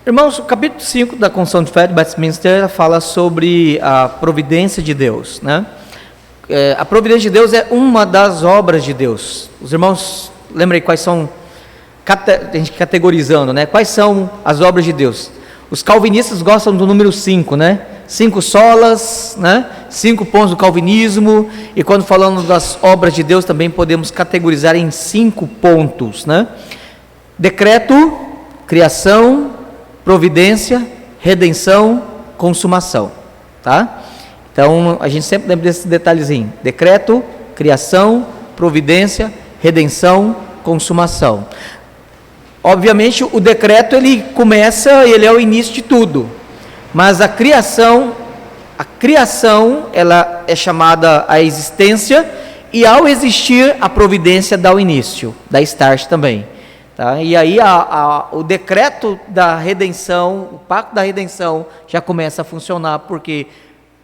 Irmãos, o capítulo 5 da Confissão de Fé de Westminster fala sobre a providência de Deus, né? A providência de Deus é uma das obras de Deus. Os irmãos, lembrem quais são, a gente categorizando, né? Quais são as obras de Deus? Os calvinistas gostam do número 5, né? 5 solas, né? 5 pontos do calvinismo. E quando falamos das obras de Deus, também podemos categorizar em 5 pontos, né? Decreto, criação, providência, redenção, consumação, tá? Então, a gente sempre lembra desse detalhezinho: decreto, criação, providência, redenção, consumação. Obviamente, o decreto ele é o início de tudo, mas a criação ela é chamada a existência, e ao existir, a providência dá o início, dá start também. Tá? E aí o decreto da redenção, o pacto da redenção já começa a funcionar, porque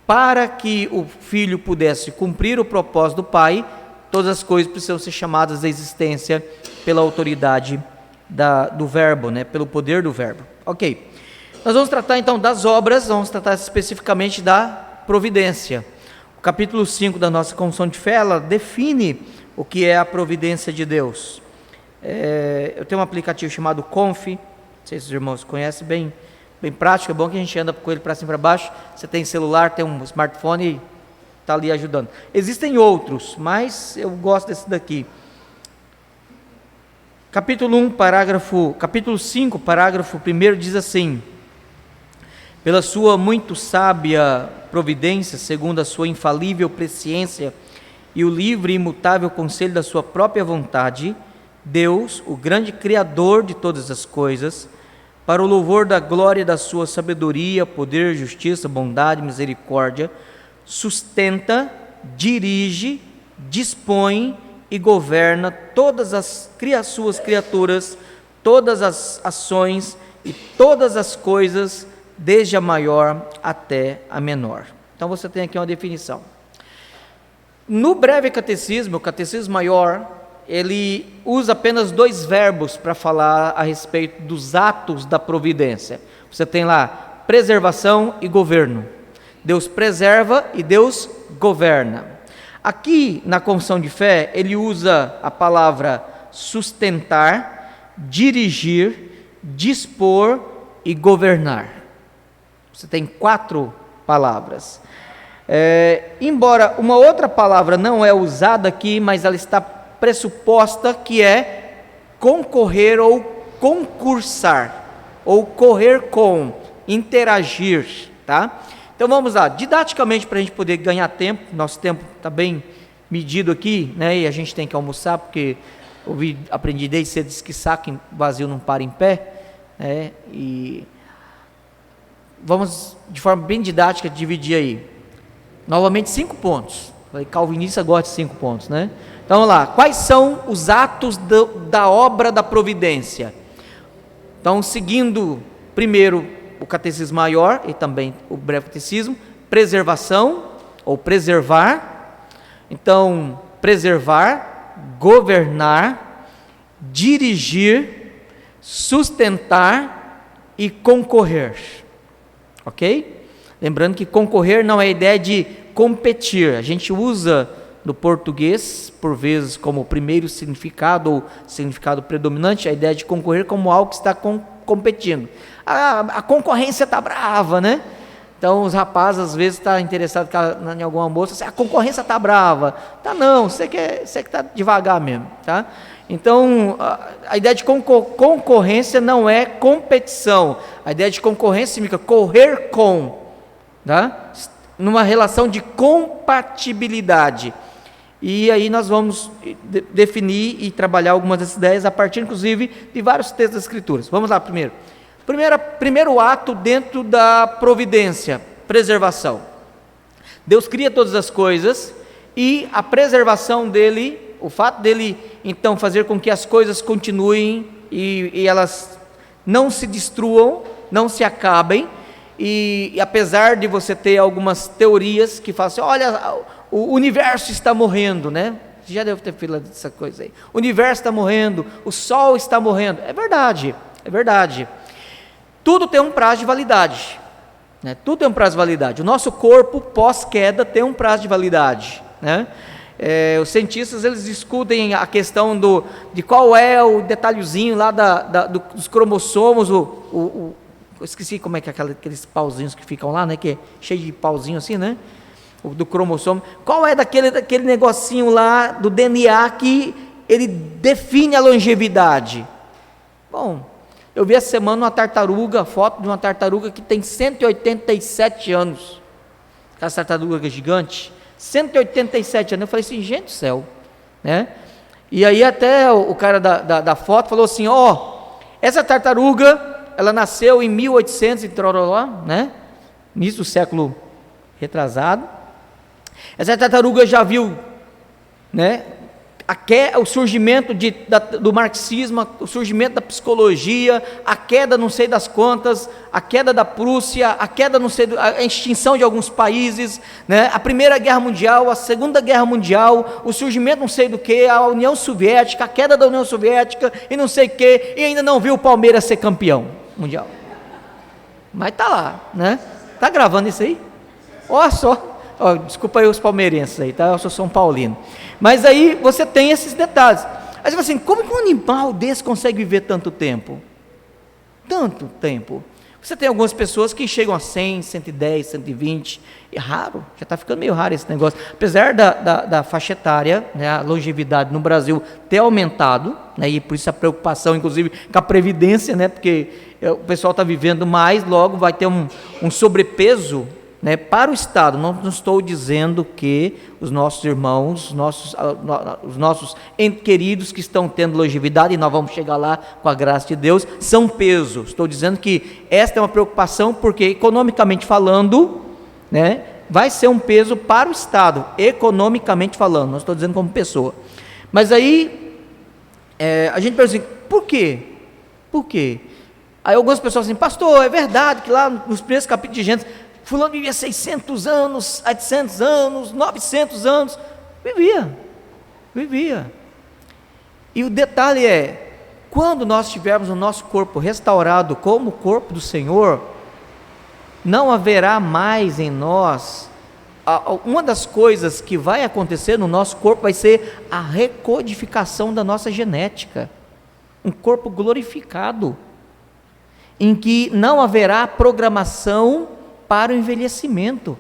para que o filho pudesse cumprir o propósito do pai, todas as coisas precisam ser chamadas à existência pela autoridade do verbo, né? Pelo poder do verbo. Ok, nós vamos tratar então das obras, vamos tratar especificamente da providência. O capítulo 5 da nossa Confissão de Fé, ela define o que é a providência de Deus. Eu tenho um aplicativo chamado Conf, não sei se os irmãos conhecem, bem prático, é bom que a gente anda com ele para cima e para baixo. Você tem celular, tem um smartphone e está ali ajudando. Existem outros, mas eu gosto desse daqui. Capítulo 5, parágrafo 1 diz assim: pela sua muito sábia providência, segundo a sua infalível presciência e o livre e imutável conselho da sua própria vontade, Deus, o grande Criador de todas as coisas, para o louvor da glória da sua sabedoria, poder, justiça, bondade, misericórdia, sustenta, dirige, dispõe e governa todas as suas criaturas, todas as ações e todas as coisas, desde a maior até a menor. Então você tem aqui uma definição. No breve catecismo, o catecismo maior, ele usa apenas 2 verbos para falar a respeito dos atos da providência. Você tem lá preservação e governo. Deus preserva e Deus governa. Aqui na Confissão de Fé, ele usa a palavra sustentar, dirigir, dispor e governar. Você tem 4 palavras. Embora uma outra palavra não é usada aqui, mas ela está pressuposta, que é concorrer ou concursar, ou correr com, interagir, tá? Então vamos lá, didaticamente, para a gente poder ganhar tempo, nosso tempo está bem medido aqui, né? E a gente tem que almoçar, porque aprendi desde cedo que saco vazio não para em pé, né? E vamos, de forma bem didática, dividir aí. Novamente 5 pontos. Falei, calvinista gosta de 5 pontos, né? Então vamos lá, quais são os atos da obra da providência? Então, seguindo primeiro o catecismo maior e também o breve catecismo: preservação ou preservar. Então, preservar, governar, dirigir, sustentar e concorrer. Ok? Lembrando que concorrer não é a ideia de competir. A gente usa no português, por vezes, como primeiro significado ou significado predominante, a ideia de concorrer como algo que está competindo. A concorrência está brava, né? Então, os rapazes, às vezes, estão interessados em alguma moça, a concorrência está brava. Tá não, você que está devagar mesmo, tá? Então, a ideia de concorrência não é competição. A ideia de concorrência significa correr com, tá? Numa relação de compatibilidade. E aí nós vamos definir e trabalhar algumas dessas ideias a partir, inclusive, de vários textos das Escrituras. Vamos lá primeiro. Primeiro ato dentro da providência: preservação. Deus cria todas as coisas, e a preservação dele, o fato dele então fazer com que as coisas continuem e elas não se destruam, não se acabem. E apesar de você ter algumas teorias que falam assim, olha, o universo está morrendo, né? Você já deve ter fila dessa coisa aí. O universo está morrendo, o sol está morrendo. É verdade, é verdade. Tudo tem um prazo de validade, né? Tudo tem um prazo de validade. O nosso corpo pós-queda tem um prazo de validade, né? Os cientistas, eles discutem a questão de qual é o detalhezinho lá dos cromossomos, eu esqueci como é que é aqueles pauzinhos que ficam lá, né, que é cheio de pauzinho assim, né, do cromossomo, qual é daquele negocinho lá do DNA que ele define a longevidade. Bom, eu vi essa semana uma tartaruga, foto de uma tartaruga que tem 187 anos, aquela tartaruga gigante, 187 anos, eu falei assim, gente do céu, né? E aí até o cara da foto falou assim, essa tartaruga, ela nasceu em 1800 e troroló, né? Início do século retrasado. Essa tartaruga já viu, né, o surgimento do marxismo, o surgimento da psicologia, a queda não sei das quantas, a queda da Prússia, a queda não sei, a extinção de alguns países, né? A Primeira Guerra Mundial, a Segunda Guerra Mundial, o surgimento não sei do que, a União Soviética, a queda da União Soviética e não sei o que, e ainda não viu o Palmeiras ser campeão mundial. Mas tá lá, né? Tá gravando isso aí? Ó só. Desculpa aí os palmeirenses aí, tá? Eu sou São Paulino. Mas aí você tem esses detalhes. Aí você fala assim, como que um animal desse consegue viver tanto tempo? Tanto tempo. Você tem algumas pessoas que chegam a 100, 110, 120, é raro, já está ficando meio raro esse negócio. Apesar da faixa etária, né, a longevidade no Brasil ter aumentado, né, e por isso a preocupação, inclusive, com a Previdência, né, porque o pessoal está vivendo mais, logo vai ter um sobrepeso, né, para o Estado. Não estou dizendo que os nossos irmãos, os nossos entes queridos que estão tendo longevidade, e nós vamos chegar lá com a graça de Deus, são peso. Estou dizendo que esta é uma preocupação porque, economicamente falando, né, vai ser um peso para o Estado, economicamente falando, não estou dizendo como pessoa. Mas aí, a gente pensa assim, por quê? Por quê? Aí algumas pessoas assim, pastor, é verdade que lá nos primeiros capítulos de Gênesis, fulano vivia 600 anos, 800 anos, 900 anos, vivia. E o detalhe é, quando nós tivermos o nosso corpo restaurado como o corpo do Senhor, não haverá mais em nós, uma das coisas que vai acontecer no nosso corpo vai ser a recodificação da nossa genética, um corpo glorificado, em que não haverá programação para o envelhecimento.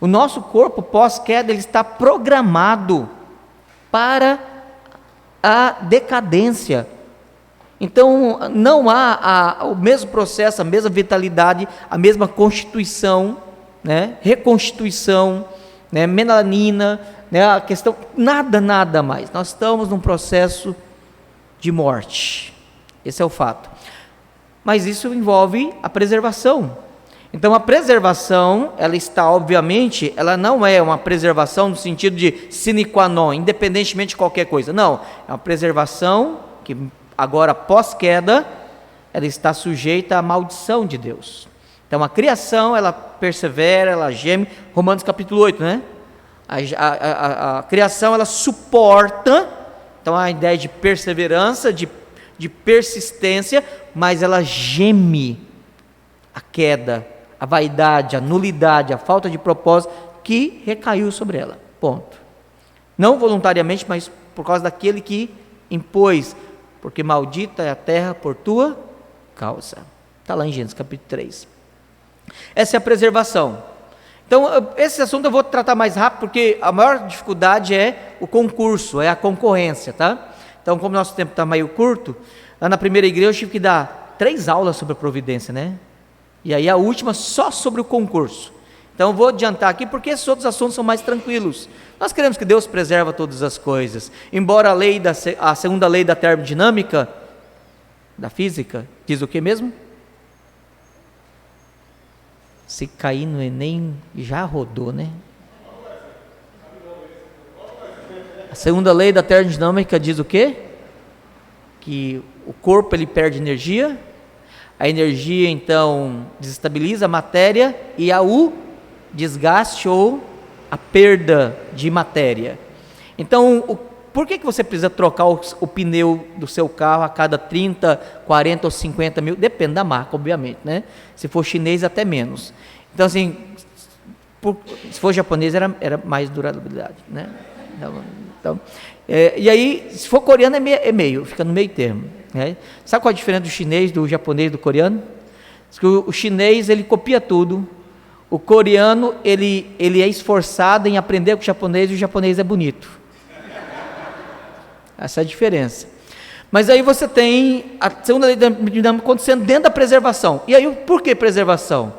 O nosso corpo pós-queda, ele está programado para a decadência. Então não há o mesmo processo, a mesma vitalidade, a mesma constituição, né? Reconstituição, né? Melanina, né? A questão, nada mais. Nós estamos num processo de morte. Esse é o fato. Mas isso envolve a preservação. Então a preservação, ela está, obviamente, ela não é uma preservação no sentido de sine qua non, independentemente de qualquer coisa. Não, é uma preservação que agora pós-queda, ela está sujeita à maldição de Deus. Então a criação, ela persevera, ela geme, Romanos capítulo 8, né? A criação, ela suporta, então a ideia de perseverança, de persistência, mas ela geme a queda, a vaidade, a nulidade, a falta de propósito que recaiu sobre ela, ponto. Não voluntariamente, mas por causa daquele que impôs, porque maldita é a terra por tua causa. Está lá em Gênesis capítulo 3. Essa é a preservação. Então, esse assunto eu vou tratar mais rápido, porque a maior dificuldade é o concurso, é a concorrência, tá? Então, como nosso tempo está meio curto, lá na primeira igreja eu tive que dar 3 aulas sobre a providência, né? E aí a última só sobre o concurso. Então eu vou adiantar aqui porque esses outros assuntos são mais tranquilos. Nós queremos que Deus preserva todas as coisas. Embora a segunda lei da termodinâmica, da física, diz o que mesmo? Se cair no Enem, já rodou, né? A segunda lei da termodinâmica diz o quê? Que o corpo ele perde energia. A energia, então, desestabiliza a matéria e há o desgaste ou a perda de matéria. Então, Por que você precisa trocar o pneu do seu carro a cada 30, 40 ou 50 mil? Depende da marca, obviamente, né? Se for chinês, até menos. Então, assim, se for japonês, era mais durabilidade, né? Então, e aí, se for coreano, é meio, fica no meio termo, né? Sabe qual a diferença do chinês, do japonês, do coreano? O chinês, ele copia tudo. O coreano, ele é esforçado em aprender com o japonês, e o japonês é bonito. Essa é a diferença. Mas aí você tem a segunda lei da termodinâmica acontecendo dentro da preservação. E aí, por que preservação?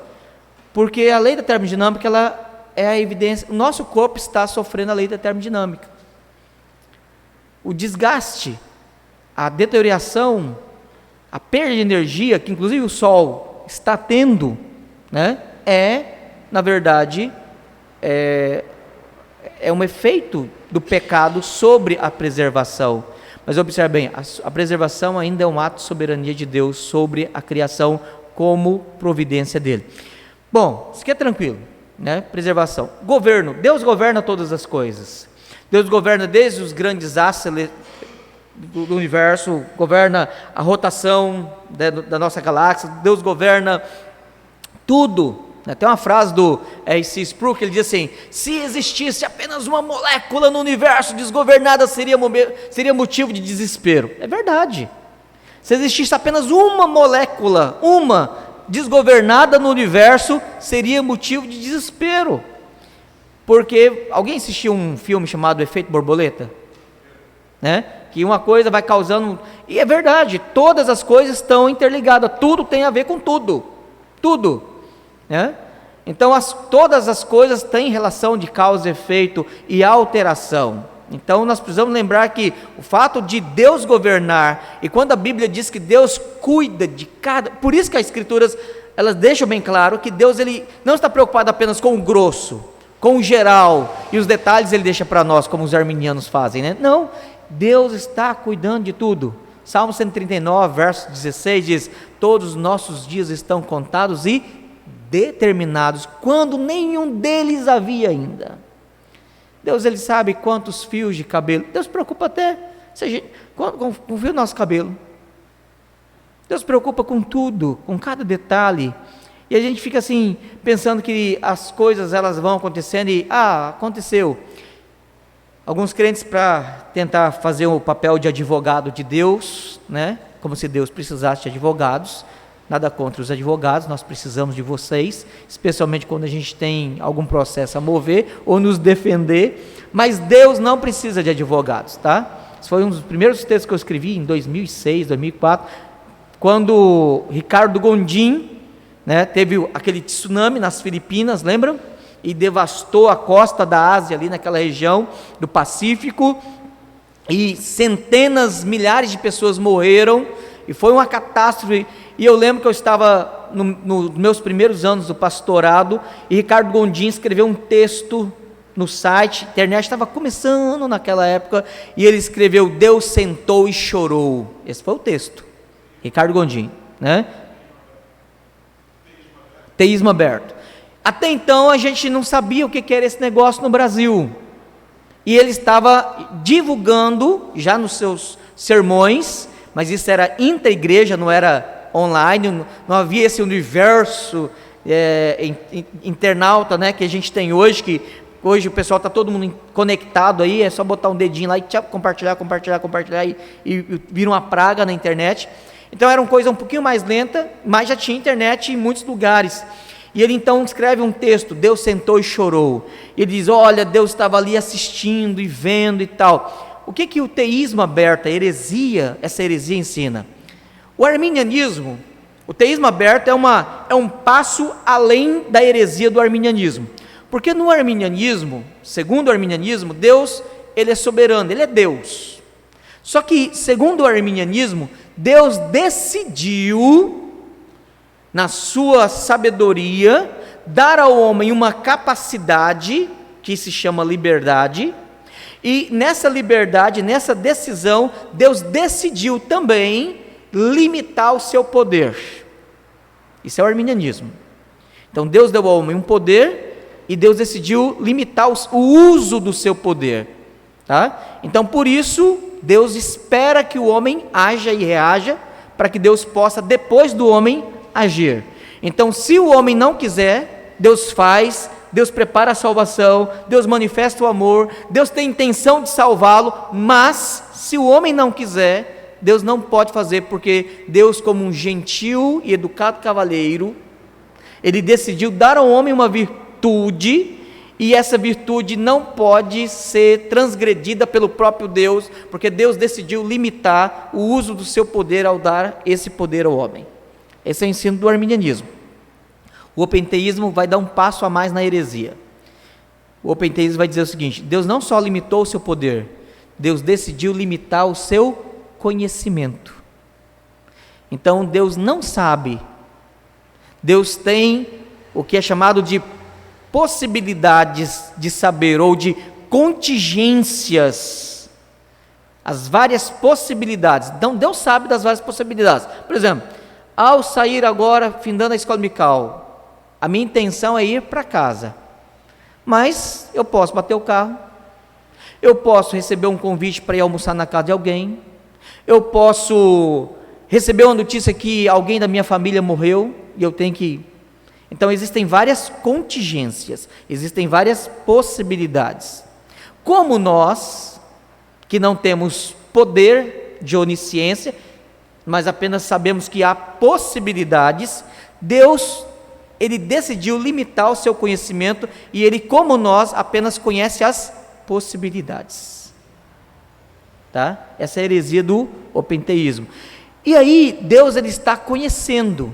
Porque a lei da termodinâmica, ela é a evidência, o nosso corpo está sofrendo a lei da termodinâmica. O desgaste, a deterioração, a perda de energia, que inclusive o Sol está tendo, né, na verdade, é um efeito do pecado sobre a preservação. Mas observe bem, a preservação ainda é um ato de soberania de Deus sobre a criação como providência dele. Bom, isso aqui é tranquilo, né? Preservação. Governo, Deus governa todas as coisas. Deus governa desde os grandes astros do universo, governa a rotação da nossa galáxia, Deus governa tudo. Tem uma frase do R.C. Sproul que ele diz assim: se existisse apenas uma molécula no universo desgovernada, seria motivo de desespero. É verdade. Se existisse apenas uma molécula, desgovernada no universo, seria motivo de desespero. Porque alguém assistiu um filme chamado Efeito Borboleta? Né? Que uma coisa vai causando, e é verdade, todas as coisas estão interligadas, tudo tem a ver com tudo, né? Então todas as coisas têm relação de causa, efeito e alteração. Então nós precisamos lembrar que o fato de Deus governar, e quando a Bíblia diz que Deus cuida de cada, por isso que as Escrituras, elas deixam bem claro que Deus, ele não está preocupado apenas com o grosso, com o geral, e os detalhes ele deixa para nós, como os arminianos fazem, né? Não, Deus está cuidando de tudo. Salmo 139, verso 16 diz: todos os nossos dias estão contados e determinados, quando nenhum deles havia ainda. Deus, ele sabe quantos fios de cabelo. Deus se preocupa até com o fio do nosso cabelo. Deus se preocupa com tudo, com cada detalhe. E a gente fica assim, pensando que as coisas elas vão acontecendo e, aconteceu. Alguns crentes, para tentar fazer o papel de advogado de Deus, né? Como se Deus precisasse de advogados. Nada contra os advogados, nós precisamos de vocês, especialmente quando a gente tem algum processo a mover ou nos defender, mas Deus não precisa de advogados, tá? Esse foi um dos primeiros textos que eu escrevi em 2006, 2004, quando Ricardo Gondim, né, teve aquele tsunami nas Filipinas, lembram? E devastou a costa da Ásia, ali naquela região do Pacífico, e centenas, milhares de pessoas morreram, e foi uma catástrofe. E eu lembro que eu estava nos meus primeiros anos do pastorado, e Ricardo Gondim escreveu um texto no site, a internet estava começando naquela época, e ele escreveu: Deus sentou e chorou. Esse foi o texto, Ricardo Gondim, né? Teísmo aberto. Até então a gente não sabia o que era esse negócio no Brasil, e ele estava divulgando já nos seus sermões, mas isso era intra-igreja, não era online, não havia esse universo internauta, né, que a gente tem hoje, que hoje o pessoal está todo mundo conectado aí, é só botar um dedinho lá e compartilhar, e vira uma praga na internet. Então era uma coisa um pouquinho mais lenta, mas já tinha internet em muitos lugares. E ele então escreve um texto: Deus sentou e chorou. Ele diz: olha, Deus estava ali assistindo e vendo e tal. O que o teísmo aberto, essa heresia ensina? O arminianismo, o teísmo aberto é um passo além da heresia do arminianismo. Porque no arminianismo, segundo o arminianismo, Deus, ele é soberano, ele é Deus. Só que, segundo o arminianismo, Deus decidiu, na sua sabedoria, dar ao homem uma capacidade, que se chama liberdade, e nessa liberdade, nessa decisão, Deus decidiu também limitar o seu poder. Isso é o arminianismo. Então Deus deu ao homem um poder, e Deus decidiu limitar o uso do seu poder. tá? Então, por isso, Deus espera que o homem haja e reaja, para que Deus possa, depois do homem, agir. Então, se o homem não quiser, Deus faz, Deus prepara a salvação, Deus manifesta o amor, Deus tem intenção de salvá-lo, mas, se o homem não quiser, Deus não pode fazer, porque Deus, como um gentil e educado cavalheiro, Ele decidiu dar ao homem uma virtude, e essa virtude não pode ser transgredida pelo próprio Deus, porque Deus decidiu limitar o uso do seu poder ao dar esse poder ao homem. Esse é o ensino do arminianismo. O openteísmo vai dar um passo a mais na heresia. O openteísmo vai dizer o seguinte: Deus não só limitou o seu poder, Deus decidiu limitar o seu conhecimento. Então Deus não sabe, Deus tem o que é chamado de possibilidades de saber, ou de contingências, as várias possibilidades. Então Deus sabe das várias possibilidades. Por exemplo, ao sair agora, findando a escola dominical, a minha intenção é ir para casa, mas eu posso bater o carro, eu posso receber um convite para ir almoçar na casa de alguém, eu posso receber uma notícia que alguém da minha família morreu e eu tenho que ir. Então existem várias contingências, existem várias possibilidades. Como nós, que não temos poder de onisciência, mas apenas sabemos que há possibilidades, Deus, Ele decidiu limitar o seu conhecimento, e Ele, como nós, apenas conhece as possibilidades. Tá? Essa é a heresia do openteísmo. E aí, Deus, Ele está conhecendo.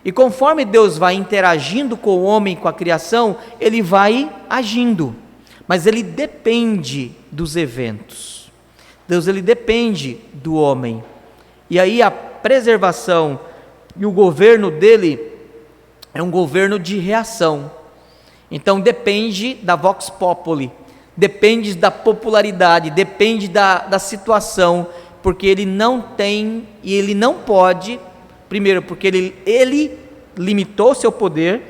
E conforme Deus vai interagindo com o homem, com a criação, Ele vai agindo, mas Ele depende dos eventos. Deus, Ele depende do homem, e aí a preservação e o governo dEle é um governo de reação. Então depende da vox populi, depende da popularidade, depende da situação, porque Ele não tem e Ele não pode. Primeiro, porque ele limitou seu poder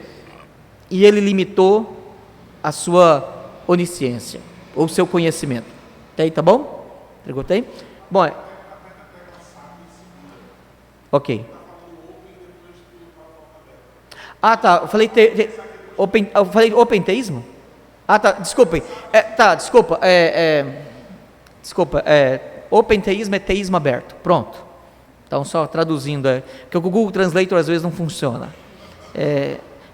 e Ele limitou a sua onisciência, ou seu conhecimento. Tá aí, tá bom? Perguntei? Bom, ok. Ah, tá, eu falei openteísmo? Ah, tá, desculpem. Openteísmo é teísmo aberto, pronto. Então, só traduzindo, porque o Google Translator às vezes não funciona.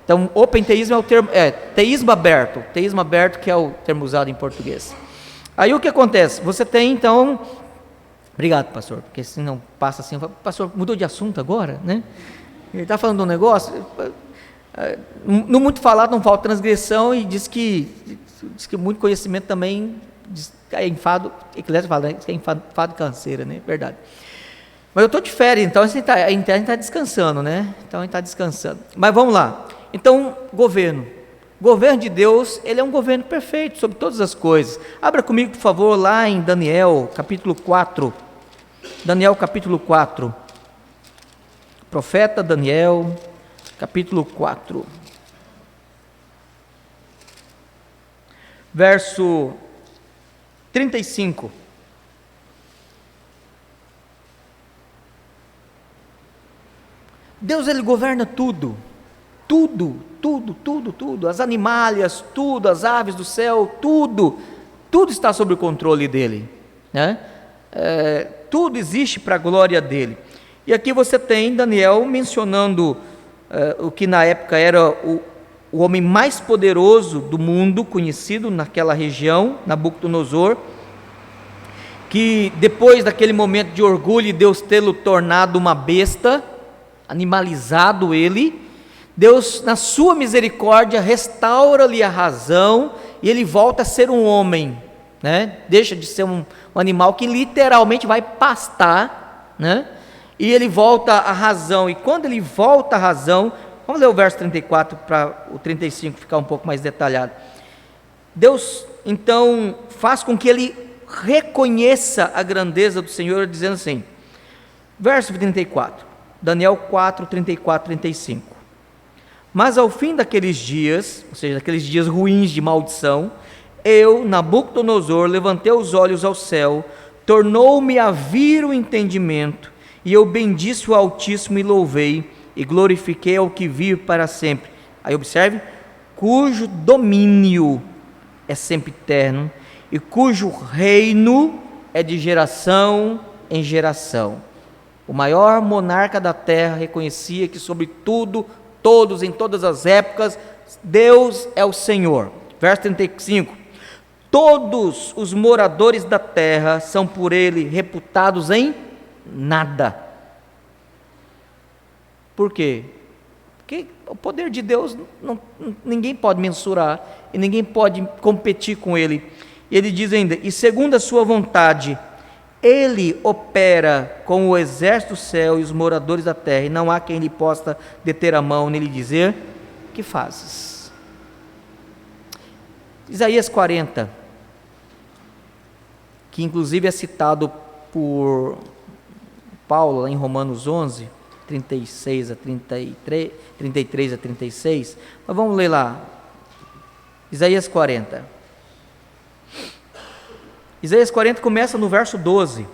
Então, openteísmo é o termo, teísmo aberto que é o termo usado em português. Aí o que acontece? Você tem então, obrigado, pastor, porque senão passa assim, pastor, mudou de assunto agora, né? Ele está falando de um negócio, no muito falado não falta transgressão, e diz que muito conhecimento também é enfado, Eclesiastes fala, né? É enfado e canseira, né? Verdade. Mas eu estou de férias, então a gente está descansando, né? Então a gente está descansando. Mas vamos lá. Então, governo. O governo de Deus, ele é um governo perfeito sobre todas as coisas. Abra comigo, por favor, lá em Daniel, capítulo 4. Daniel, capítulo 4. Profeta Daniel, capítulo 4. Verso 35. Deus, Ele governa tudo, as animálias, tudo, as aves do céu, tudo está sob o controle dEle, né? Tudo existe para a glória dEle. E aqui você tem Daniel mencionando o que na época era o homem mais poderoso do mundo, conhecido naquela região, Nabucodonosor, que depois daquele momento de orgulho, Deus tê-lo tornado uma besta, animalizado ele, Deus, na sua misericórdia, restaura-lhe a razão, e ele volta a ser um homem, né? Deixa de ser um animal que literalmente vai pastar, né? E ele volta à razão, e quando ele volta à razão, vamos ler o verso 34 para o 35 ficar um pouco mais detalhado. Deus então faz com que ele reconheça a grandeza do Senhor, dizendo assim, verso 34, Daniel 4, 34, 35. Mas ao fim daqueles dias, ou seja, daqueles dias ruins de maldição, Eu, Nabucodonosor, levantei os olhos ao céu, tornou-me a vir o entendimento, e eu bendisse o Altíssimo e louvei, e glorifiquei ao que vive para sempre. Aí observe, cujo domínio é sempre eterno, e cujo reino é de geração em geração. O maior monarca da terra reconhecia que sobre tudo, todos, em todas as épocas, Deus é o Senhor. Verso 35. Todos os moradores da terra são por ele reputados em nada. Por quê? Porque o poder de Deus ninguém pode mensurar e ninguém pode competir com ele. E ele diz ainda, e segundo a sua vontade, ele opera com o exército do céu e os moradores da terra, e não há quem lhe possa deter a mão nem lhe dizer, que fazes? Isaías 40, que inclusive é citado por Paulo lá em Romanos 11, 36 a 33, 33 a 36, mas vamos ler lá, Isaías 40. Isaías 40 começa no verso 12.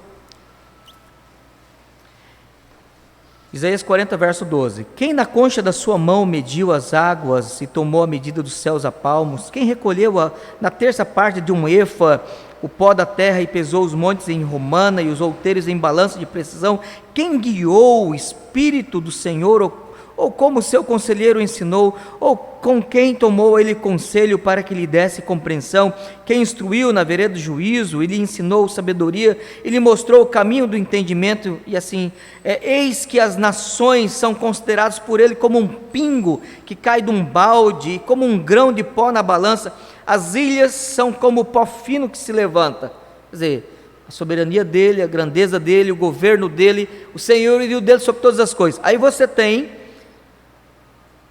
Isaías 40, verso 12. Quem na concha da sua mão mediu as águas e tomou a medida dos céus a palmos? Quem recolheu na terça parte de um efa o pó da terra e pesou os montes em romana e os outeiros em balança de precisão? Quem guiou o Espírito do Senhor, ou como seu conselheiro ensinou, ou com quem tomou ele conselho para que lhe desse compreensão? Quem instruiu na vereda do juízo e lhe ensinou sabedoria e lhe mostrou o caminho do entendimento? E assim, eis que as nações são consideradas por ele como um pingo que cai de um balde, como um grão de pó na balança. As ilhas são como o pó fino que se levanta. Quer dizer, a soberania dele, a grandeza dele, o governo dele, o senhorio dele sobre todas as coisas. Aí você tem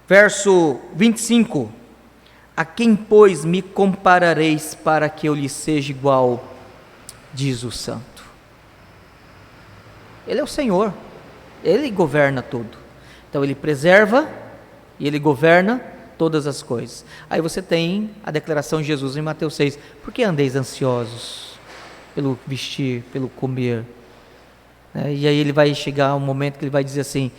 verso 25, a quem, pois, me comparareis para que eu lhe seja igual, diz o santo. Ele é o Senhor, ele governa tudo, então ele preserva e ele governa todas as coisas. Aí você tem a declaração de Jesus em Mateus 6, por que andeis ansiosos pelo vestir, pelo comer? E aí ele vai chegar um momento que ele vai dizer assim,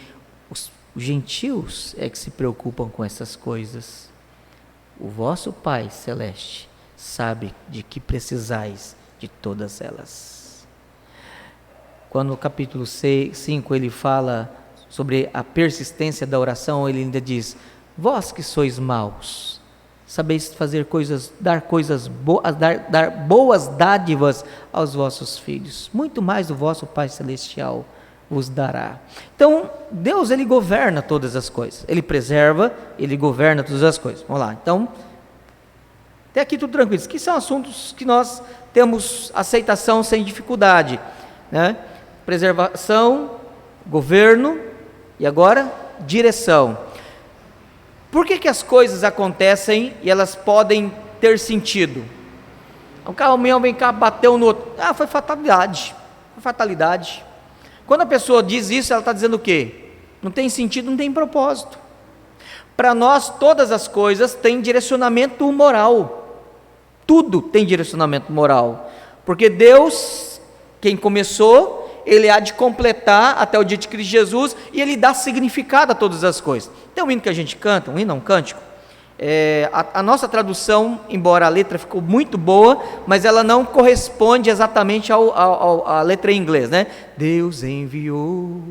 os gentios é que se preocupam com essas coisas. O vosso Pai Celeste sabe de que precisais de todas elas. Quando no capítulo 5 ele fala sobre a persistência da oração, ele ainda diz, vós que sois maus, sabeis fazer coisas, dar boas dádivas aos vossos filhos, muito mais o vosso Pai Celestial os dará. Então, Deus, ele governa todas as coisas, ele preserva, ele governa todas as coisas. Vamos lá, então, até aqui tudo tranquilo, isso aqui são assuntos que nós temos aceitação sem dificuldade, né? Preservação, governo, e agora, direção. Por que as coisas acontecem e elas podem ter sentido? O caminhão vem cá, bateu no outro, foi fatalidade, Quando a pessoa diz isso, ela está dizendo o quê? Não tem sentido, não tem propósito. Para nós, todas as coisas têm direcionamento moral. Tudo tem direcionamento moral. Porque Deus, quem começou, ele há de completar até o dia de Cristo Jesus, e ele dá significado a todas as coisas. Tem um hino que a gente canta, um hino, um cântico. A nossa tradução, embora a letra ficou muito boa, mas ela não corresponde exatamente à letra em inglês, né? Deus enviou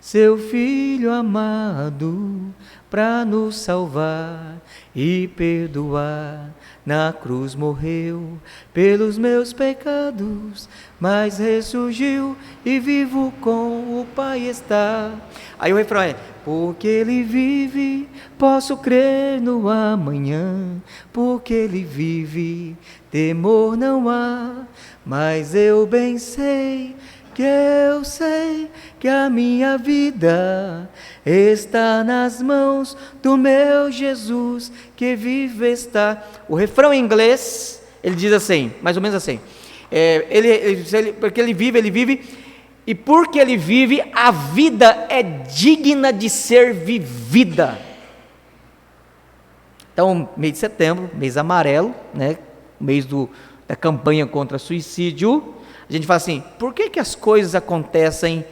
seu Filho amado para nos salvar e perdoar. Na cruz morreu pelos meus pecados, mas ressurgiu e vivo com o Pai está. Aí o refrão é, porque Ele vive, posso crer no amanhã, porque Ele vive, temor não há, mas eu bem sei que a minha vida está nas mãos do meu Jesus, que vive está. O refrão em inglês, ele diz assim, mais ou menos assim, porque ele vive, e porque ele vive, a vida é digna de ser vivida. Então, mês de setembro, mês amarelo, né? o mês da campanha contra suicídio, a gente fala assim, por que as coisas acontecem,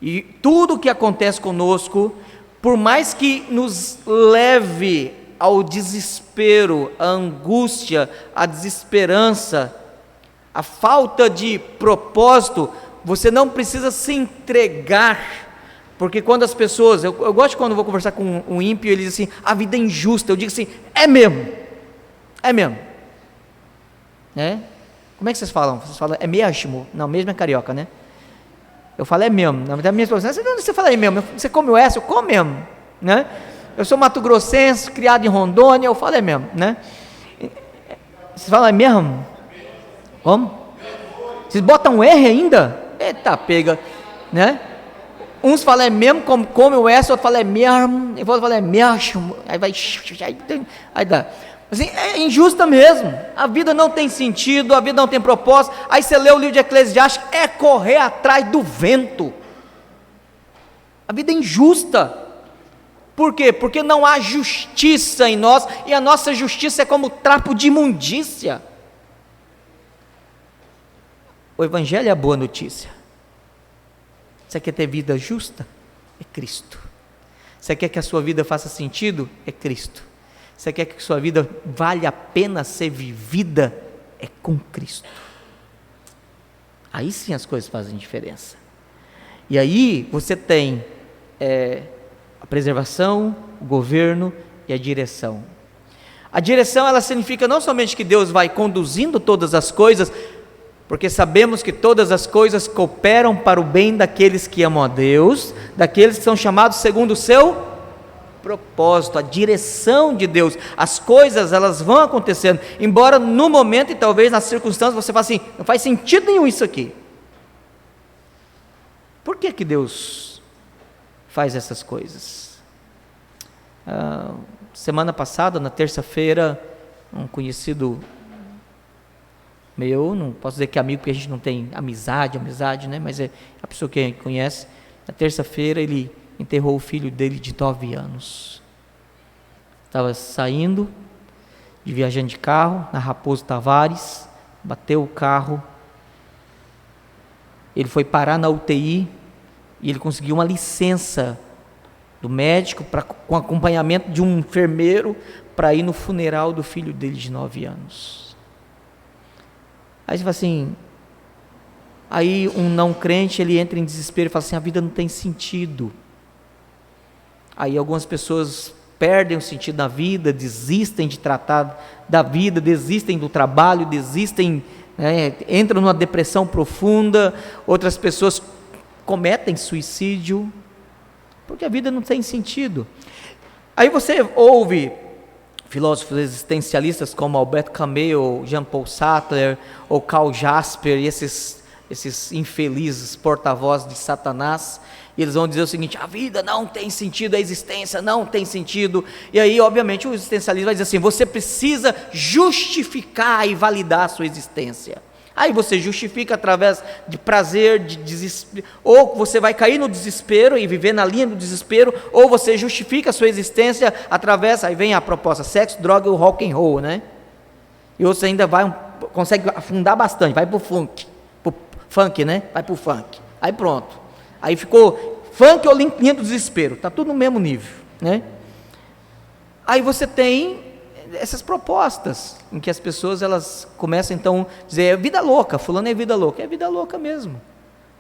e tudo que acontece conosco, por mais que nos leve ao desespero, à angústia, à desesperança, a falta de propósito, você não precisa se entregar, porque quando as pessoas, eu gosto quando eu vou conversar com um ímpio, ele diz assim, a vida é injusta, eu digo assim, é mesmo, né? Como é que vocês falam? Vocês falam, é mesmo? Não, mesmo é carioca, né? Eu falo, é mesmo, na verdade, minha esposa, você fala, é mesmo, você come o S, eu como mesmo, né? Eu sou mato-grossense, criado em Rondônia, eu falo, é mesmo, né? Vocês falam, é mesmo? Como? Vocês botam um R ainda? Eita, pega, né? Uns falam é mesmo, come o S, outro fala é mesmo, e outro fala é mesmo, aí vai, aí dá. Assim, é injusta mesmo, a vida não tem sentido, a vida não tem propósito. Aí você lê o livro de Eclesiastes, é correr atrás do vento. A vida é injusta. Por quê? Porque não há justiça em nós, e a nossa justiça é como trapo de imundícia. O Evangelho é a boa notícia. Você quer ter vida justa? É Cristo. Você quer que a sua vida faça sentido? É Cristo. Você quer que a sua vida vale a pena ser vivida? É com Cristo. Aí sim as coisas fazem diferença. E aí você tem a preservação, o governo e a direção. A direção, ela significa não somente que Deus vai conduzindo todas as coisas, porque sabemos que todas as coisas cooperam para o bem daqueles que amam a Deus, daqueles que são chamados segundo o seu propósito, a direção de Deus. As coisas, elas vão acontecendo, embora no momento e talvez nas circunstâncias você fale assim, não faz sentido nenhum isso aqui. Por que Deus faz essas coisas? Semana passada, na terça-feira, um conhecido meu, não posso dizer que é amigo, porque a gente não tem amizade, né? Mas é a pessoa que conhece. Na terça-feira ele enterrou o filho dele de 9 anos. Estava saindo, viajando de carro, na Raposo Tavares, bateu o carro, ele foi parar na UTI, e ele conseguiu uma licença do médico, com acompanhamento de um enfermeiro, para ir no funeral do filho dele de 9 anos. Aí você fala assim, aí um não crente, ele entra em desespero e fala assim, a vida não tem sentido. Aí algumas pessoas perdem o sentido da vida, desistem de tratar da vida, desistem do trabalho, desistem, entram numa depressão profunda. Outras pessoas cometem suicídio, porque a vida não tem sentido. Aí você ouve filósofos existencialistas como Albert Camus, ou Jean-Paul Sartre, ou Karl Jasper, e esses infelizes porta-vozes de Satanás, e eles vão dizer o seguinte, a vida não tem sentido, a existência não tem sentido. E aí obviamente o existencialismo vai dizer assim, você precisa justificar e validar a sua existência. Aí você justifica através de prazer, de desespero, ou você vai cair no desespero e viver na linha do desespero, ou você justifica a sua existência através, aí vem a proposta, sexo, droga e o rock and roll, né? E você ainda consegue afundar bastante, vai pro funk, né? Vai pro funk, aí pronto. Aí ficou funk ou linha do desespero, está tudo no mesmo nível, né? Aí você tem essas propostas, em que as pessoas elas começam então a dizer, é vida louca, fulano é vida louca mesmo,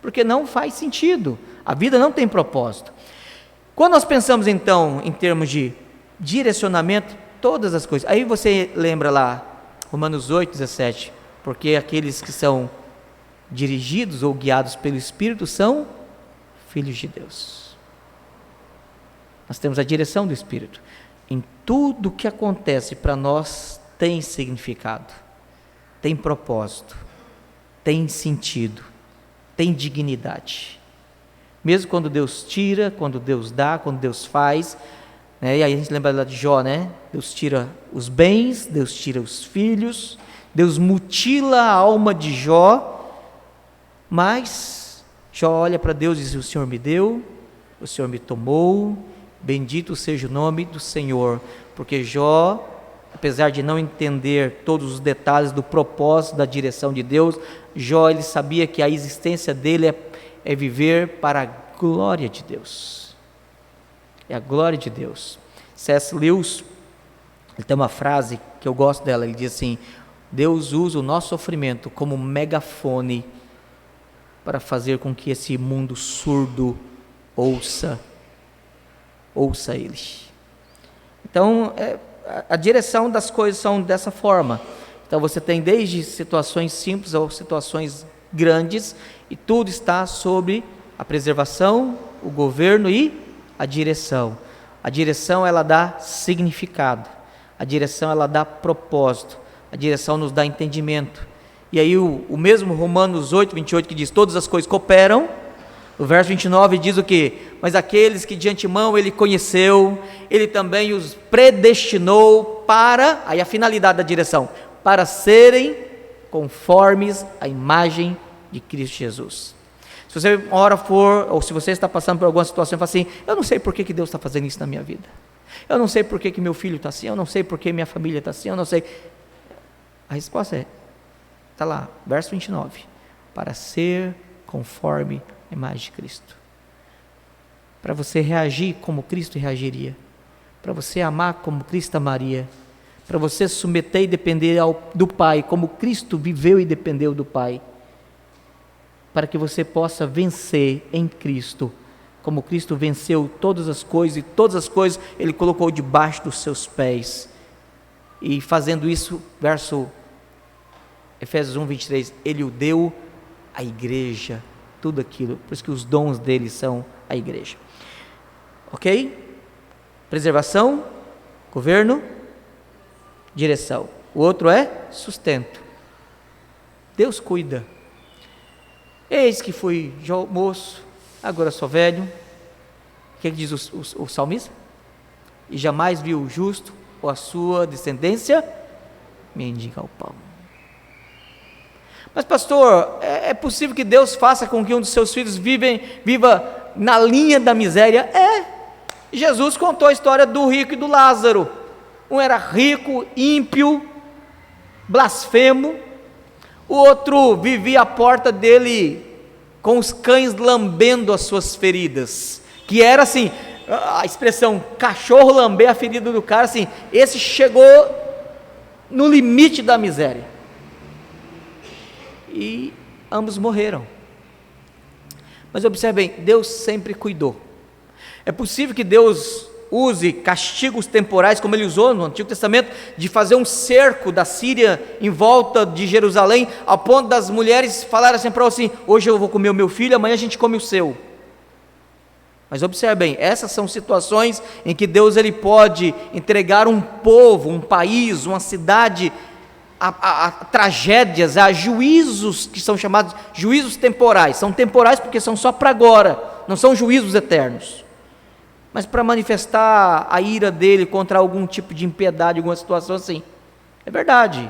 porque não faz sentido, a vida não tem propósito. Quando nós pensamos então em termos de direcionamento, todas as coisas, aí você lembra lá, Romanos 8:17, porque aqueles que são dirigidos ou guiados pelo Espírito são filhos de Deus. Nós temos a direção do Espírito. Em tudo que acontece para nós tem significado, tem propósito, tem sentido, tem dignidade. Mesmo quando Deus tira, quando Deus dá, quando Deus faz, né? E aí a gente lembra lá de Jó, né? Deus tira os bens, Deus tira os filhos, Deus mutila a alma de Jó, mas Jó olha para Deus e diz, o Senhor me deu, o Senhor me tomou, bendito seja o nome do Senhor, porque Jó apesar de não entender todos os detalhes do propósito, da direção de Deus, Jó, ele sabia que a existência dele é viver para a glória de Deus. É a glória de Deus. C.S. Lewis, ele tem uma frase que eu gosto dela, ele diz assim: Deus usa o nosso sofrimento como megafone para fazer com que esse mundo surdo ouça Ele. Então, a direção das coisas são dessa forma. Então você tem desde situações simples ou situações grandes, e tudo está sobre a preservação, o governo e a direção. A direção, ela dá significado, a direção, ela dá propósito, a direção nos dá entendimento. E aí o mesmo Romanos 8, 28, que diz: todas as coisas cooperam. O verso 29 diz o quê? Mas aqueles que de antemão Ele conheceu, Ele também os predestinou para, aí a finalidade da direção, para serem conformes à imagem de Cristo Jesus. Se você uma hora for, ou se você está passando por alguma situação e fala assim: eu não sei por que Deus está fazendo isso na minha vida, eu não sei por que meu filho está assim, eu não sei por que minha família está assim, eu não sei. A resposta está lá, verso 29, para ser conforme a imagem de Cristo, para você reagir como Cristo reagiria, para você amar como Cristo amaria, para você submeter e depender do Pai, como Cristo viveu e dependeu do Pai, para que você possa vencer em Cristo, como Cristo venceu todas as coisas, e todas as coisas Ele colocou debaixo dos seus pés, e fazendo isso, verso Efésios 1, 23, Ele o deu à igreja, tudo aquilo, por isso que os dons dele são a igreja. Ok? Preservação, governo, direção. O outro é sustento. Deus cuida. Eis que fui moço, agora sou velho. O que diz o salmista? E jamais viu o justo ou a sua descendência mendigar o pão. Mas pastor, é possível que Deus faça com que um dos seus filhos viva na linha da miséria? Jesus contou a história do rico e do Lázaro. Um era rico, ímpio, blasfemo. O outro vivia à porta dele com os cães lambendo as suas feridas, que era assim, a expressão cachorro lamber a ferida do cara, assim, esse chegou no limite da miséria. E ambos morreram. Mas observem, Deus sempre cuidou. É possível que Deus use castigos temporais, como Ele usou no Antigo Testamento, de fazer um cerco da Síria em volta de Jerusalém, a ponto das mulheres falarem assim para você: hoje eu vou comer o meu filho, amanhã a gente come o seu. Mas observem, essas são situações em que Deus ele pode entregar um povo, um país, uma cidade a tragédias, a juízos que são chamados juízos temporais. São temporais porque são só para agora, não são juízos eternos, mas para manifestar a ira dele contra algum tipo de impiedade, alguma situação assim. É verdade,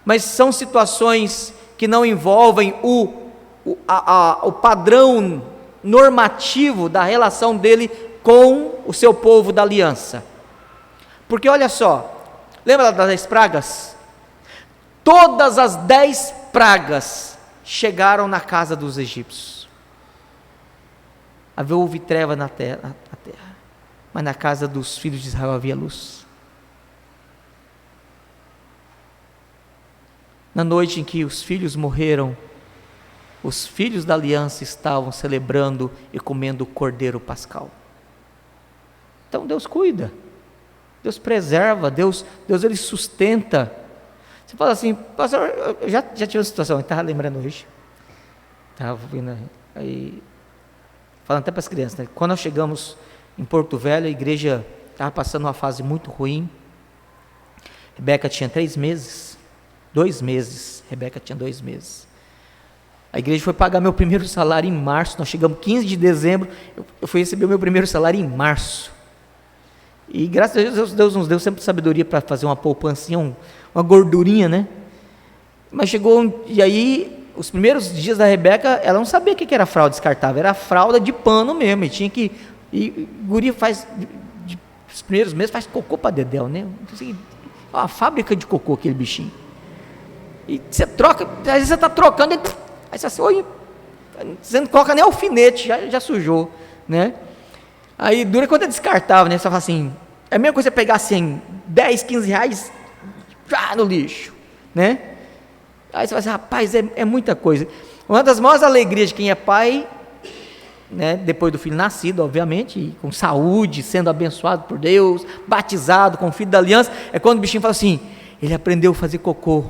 mas são situações que não envolvem o padrão normativo da relação dele com o seu povo da aliança. Porque olha só, lembra das 10 pragas? Todas as 10 pragas chegaram na casa dos egípcios. Houve treva na terra, mas na casa dos filhos de Israel havia luz. Na noite em que os filhos morreram, os filhos da aliança estavam celebrando e comendo o cordeiro pascal. Então Deus cuida, Deus preserva, Deus ele sustenta. Você fala assim: pastor, eu já tive uma situação, eu estava lembrando hoje, estava vindo aí, falando até para as crianças, né? Quando nós chegamos em Porto Velho, a igreja estava passando uma fase muito ruim. Rebeca tinha 3 meses, 2 meses, Rebeca tinha 2 meses. A igreja foi pagar meu primeiro salário em março, nós chegamos 15 de dezembro, eu fui receber o meu primeiro salário em março. E graças a Deus nos deu sempre sabedoria para fazer uma poupancinha, uma gordurinha, né? Mas chegou, e aí, os primeiros dias da Rebeca, ela não sabia o que era fralda descartável, era fralda de pano mesmo, e tinha que, e guria faz, os primeiros meses faz cocô para dedéu, né? Uma fábrica de cocô, aquele bichinho. E você troca, às vezes você está trocando, aí você assim, oi, você não coloca nem alfinete, já sujou, né? Aí dura quando é descartável, né? Você fala assim, é a mesma coisa você pegar assim, 10, 15 reais, já no lixo, né? Aí você fala assim, rapaz, é muita coisa. Uma das maiores alegrias de quem é pai, né, depois do filho nascido, obviamente, e com saúde, sendo abençoado por Deus, batizado com o filho da aliança, é quando o bichinho fala assim, ele aprendeu a fazer cocô,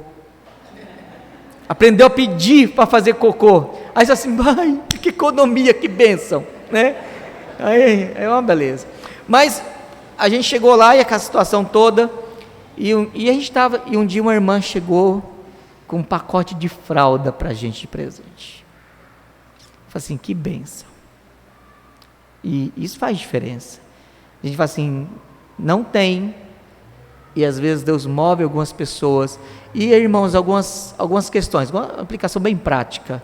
aprendeu a pedir para fazer cocô. Aí você assim, ai, que economia, que bênção, né? Aí é uma beleza. Mas a gente chegou lá, e aquela situação toda, e a gente estava, e um dia uma irmã chegou com um pacote de fralda para a gente de presente. Eu falei assim, que bênção. E isso faz diferença. A gente fala assim, não tem, e às vezes Deus move algumas pessoas. E irmãos, algumas questões, uma aplicação bem prática.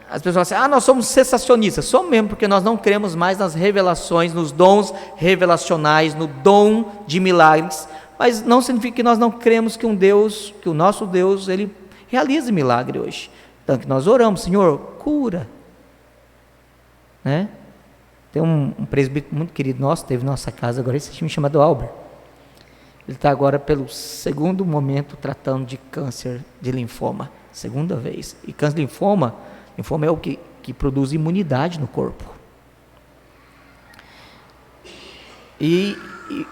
As pessoas falam assim, nós somos cessacionistas. Somos mesmo, porque nós não cremos mais nas revelações, nos dons revelacionais, no dom de milagres. Mas não significa que nós não cremos que o nosso Deus, ele realiza milagre hoje. Tanto que nós oramos, Senhor, cura. Né? Tem um presbítero muito querido nosso, teve nossa casa agora, esse time chamado Albert. Ele está agora pelo segundo momento tratando de câncer de linfoma, segunda vez. E câncer de linfoma é o que produz imunidade no corpo. E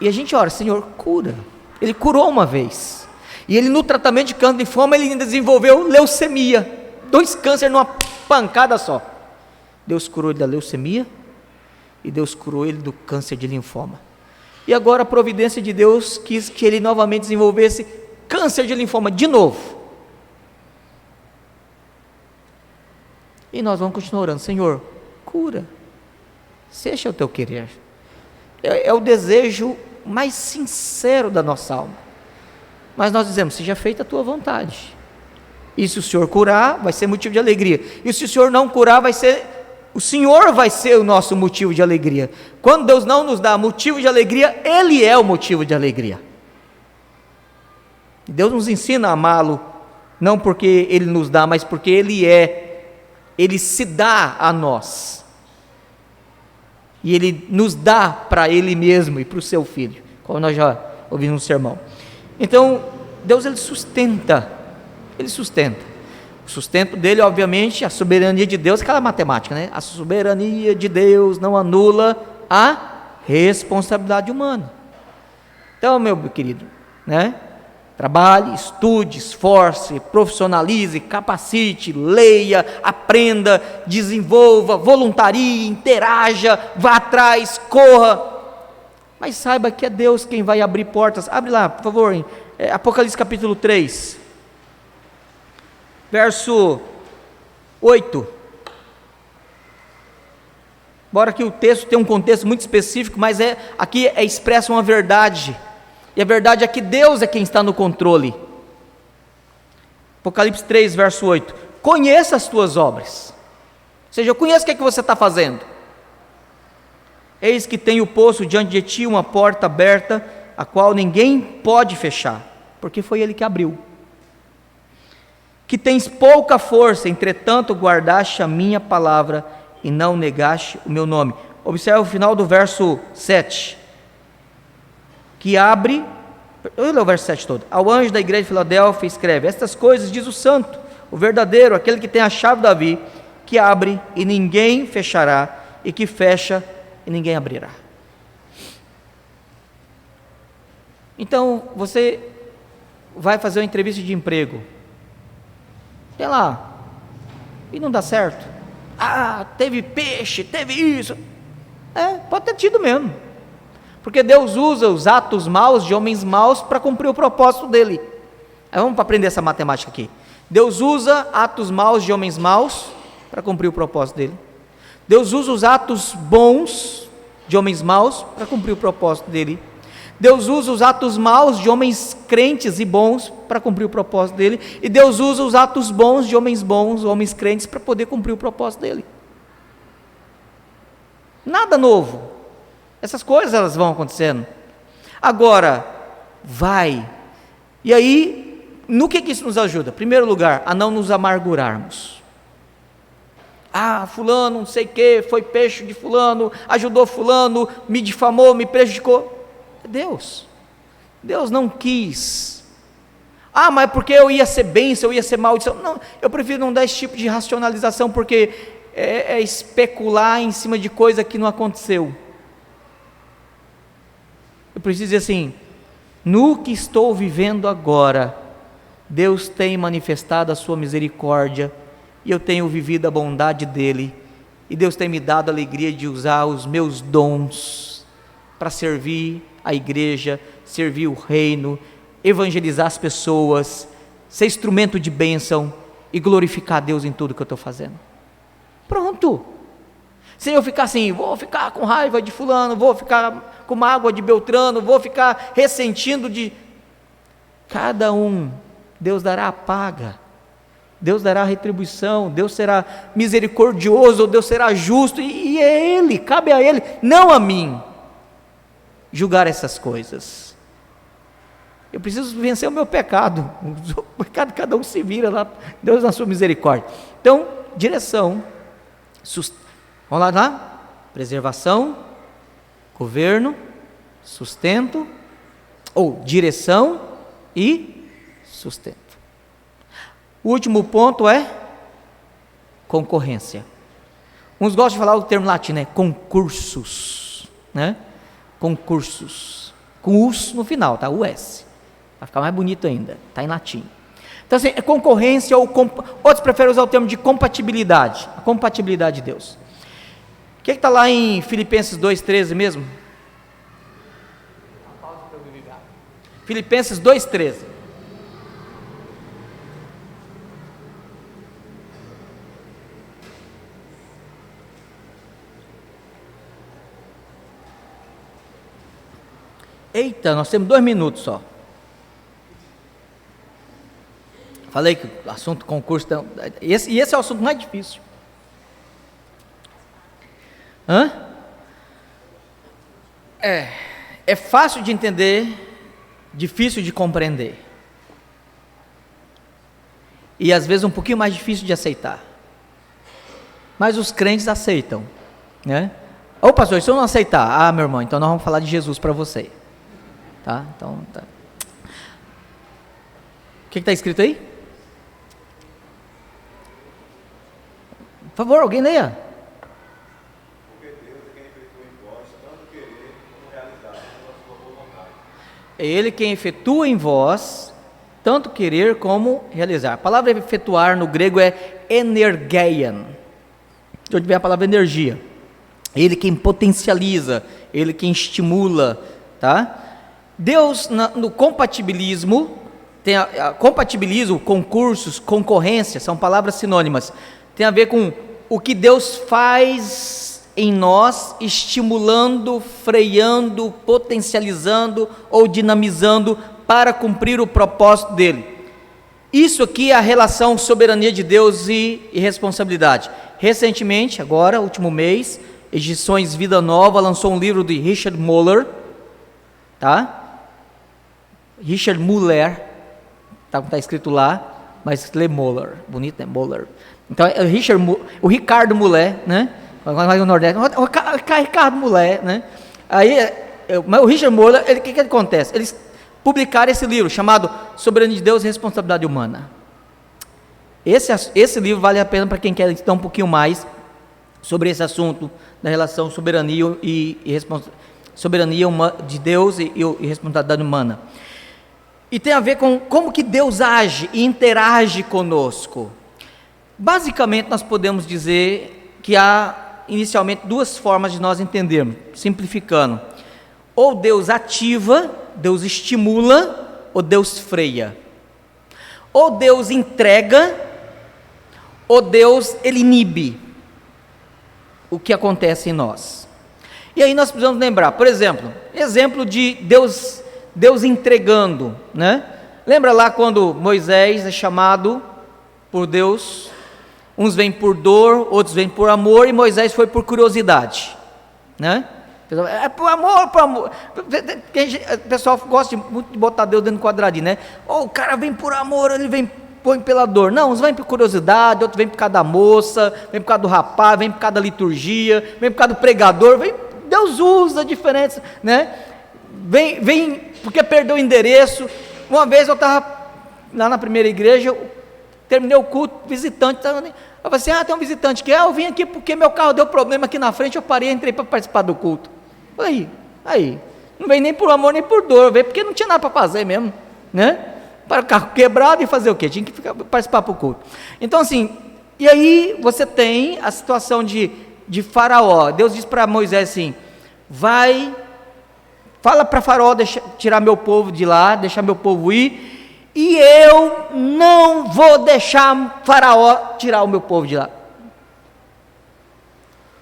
a gente ora, Senhor, cura. Ele curou uma vez. E ele no tratamento de câncer de linfoma, ele ainda desenvolveu leucemia. 2 cânceres numa pancada só. Deus curou ele da leucemia e Deus curou ele do câncer de linfoma. E agora a providência de Deus quis que ele novamente desenvolvesse câncer de linfoma de novo. E nós vamos continuar orando, Senhor, cura, seja o teu querer. É o desejo mais sincero da nossa alma. Mas nós dizemos, seja feita a tua vontade. E se o Senhor curar, vai ser motivo de alegria. E se o Senhor não curar, o Senhor vai ser o nosso motivo de alegria. Quando Deus não nos dá motivo de alegria, Ele é o motivo de alegria. Deus nos ensina a amá-lo, não porque Ele nos dá, mas porque Ele se dá a nós. E Ele nos dá para Ele mesmo e para o seu Filho, como nós já ouvimos no sermão. Então, Deus Ele sustenta. O sustento dele, obviamente, a soberania de Deus, aquela matemática, né? A soberania de Deus não anula a responsabilidade humana. Então, meu querido, né? Trabalhe, estude, esforce, profissionalize, capacite, leia, aprenda, desenvolva, voluntarie, interaja, vá atrás, corra. Mas saiba que é Deus quem vai abrir portas. Abre lá, por favor, Apocalipse capítulo 3. Verso 8. Embora que o texto tenha um contexto muito específico, mas aqui expressa uma verdade. E a verdade é que Deus é quem está no controle. Apocalipse 3, verso 8. Conheça as tuas obras. Ou seja, eu conheço o que é que você está fazendo. Eis que tenho posto diante de ti uma porta aberta, a qual ninguém pode fechar, porque foi Ele que abriu. Que tens pouca força, entretanto guardaste a minha palavra e não negaste o meu nome. Observe o final do verso 7. Que abre, eu leio o verso 7 todo. Ao anjo da igreja de Filadélfia escreve: estas coisas diz o santo, o verdadeiro, aquele que tem a chave de Davi, que abre e ninguém fechará, e que fecha e ninguém abrirá. Então, você vai fazer uma entrevista de emprego, sei lá, e não dá certo. Teve peixe, teve isso. Pode ter tido mesmo, porque Deus usa os atos maus de homens maus para cumprir o propósito dele. Vamos aprender essa matemática aqui. Deus usa atos maus de homens maus para cumprir o propósito dele. Deus usa os atos bons de homens maus para cumprir o propósito dele. Deus usa os atos maus de homens crentes e bons para cumprir o propósito dele, e Deus usa os atos bons de homens bons, homens crentes, para poder cumprir o propósito dele. Nada novo. Essas coisas elas vão acontecendo. Agora, vai. E aí, no que isso nos ajuda? Em primeiro lugar, a não nos amargurarmos. Fulano, não sei o que, foi peixe de fulano, ajudou fulano, me difamou, me prejudicou. Deus não quis. Mas porque eu ia ser bênção, eu ia ser maldição. Não, eu prefiro não dar esse tipo de racionalização, porque é especular em cima de coisa que não aconteceu. Eu preciso dizer assim, no que estou vivendo agora, Deus tem manifestado a sua misericórdia, e eu tenho vivido a bondade dEle, e Deus tem me dado a alegria de usar os meus dons, para servir a igreja, servir o reino, evangelizar as pessoas, ser instrumento de bênção, e glorificar a Deus em tudo que eu estou fazendo. Pronto. Sem eu ficar assim, vou ficar com raiva de fulano, vou ficar com mágoa de Beltrano, vou ficar ressentindo de... Cada um, Deus dará a paga, Deus dará a retribuição, Deus será misericordioso, Deus será justo, e é Ele, cabe a Ele, não a mim, julgar essas coisas. Eu preciso vencer o meu pecado, o pecado cada um se vira lá, Deus na sua misericórdia. Então, direção, vamos lá, preservação, governo, sustento, ou direção e sustento. O último ponto é concorrência. Uns gostam de falar o termo latim, né? Concursos, né? Concursos, com us no final, tá? US, vai ficar mais bonito ainda, tá em latim. Então assim, é concorrência, ou outros preferem usar o termo de compatibilidade, a compatibilidade de Deus. O que está lá em Filipenses 2,13 mesmo? Filipenses 2,13. Eita, nós temos 2 minutos só. Falei que o assunto concurso... Esse é o assunto mais difícil. É fácil de entender, difícil de compreender. E às vezes um pouquinho mais difícil de aceitar. Mas os crentes aceitam, né? Ô pastor, se eu não aceitar, meu irmão, então nós vamos falar de Jesus para você. Tá? Então, tá. O que está escrito aí? Por favor, alguém leia. Porque Deus é quem efetua em vós tanto querer como realizar pela sua boa vontade. É Ele quem efetua em vós tanto querer como realizar. A palavra efetuar no grego é energeian. De onde vem a palavra energia. Ele quem potencializa, Ele quem estimula, tá? Deus, no compatibilismo, compatibilismo, concursos, concorrência, são palavras sinônimas, tem a ver com o que Deus faz em nós, estimulando, freando, potencializando ou dinamizando para cumprir o propósito dele. Isso aqui é a relação soberania de Deus e responsabilidade. Recentemente, agora, último mês, Edições Vida Nova lançou um livro de Richard Muller, tá? Richard Muller, tá escrito lá, mas lê Muller, bonito, né? Muller. Então é o Ricardo Muller, né? Mais no Nordeste, o Ricardo Muller, né? Aí, o Richard Muller, o que acontece? Eles publicaram esse livro chamado Soberania de Deus e Responsabilidade Humana. Esse livro vale a pena para quem quer estudar um pouquinho mais sobre esse assunto da relação soberania soberania de Deus e responsabilidade humana. E tem a ver com como que Deus age e interage conosco. Basicamente, nós podemos dizer que há, inicialmente, 2 formas de nós entendermos, simplificando. Ou Deus ativa, Deus estimula, ou Deus freia. Ou Deus entrega, ou Deus ele inibe o que acontece em nós. E aí nós precisamos lembrar, por exemplo de Deus entregando, né? Lembra lá quando Moisés é chamado por Deus, uns vêm por dor, outros vêm por amor, e Moisés foi por curiosidade, né? É por amor, por amor. O pessoal gosta muito de botar Deus dentro do quadradinho, né? Ou o cara vem por amor, ele vem põe pela dor. Não, uns vêm por curiosidade, outros vêm por causa da moça, vem por causa do rapaz, vem por causa da liturgia, vem por causa do pregador. Deus usa diferentes, né? Vem porque perdeu o endereço. Uma vez eu estava lá na primeira igreja, terminei o culto, visitante, eu falei assim, tem um visitante que eu vim aqui porque meu carro deu problema aqui na frente, eu parei e entrei para participar do culto. Aí, não vem nem por amor nem por dor, veio porque não tinha nada para fazer mesmo, né? Para o carro quebrado e fazer o quê? Tinha que participar para o culto. Então assim, e aí você tem a situação de Faraó. Deus diz para Moisés assim, fala para Faraó tirar meu povo de lá, deixar meu povo ir, e eu não vou deixar Faraó tirar o meu povo de lá.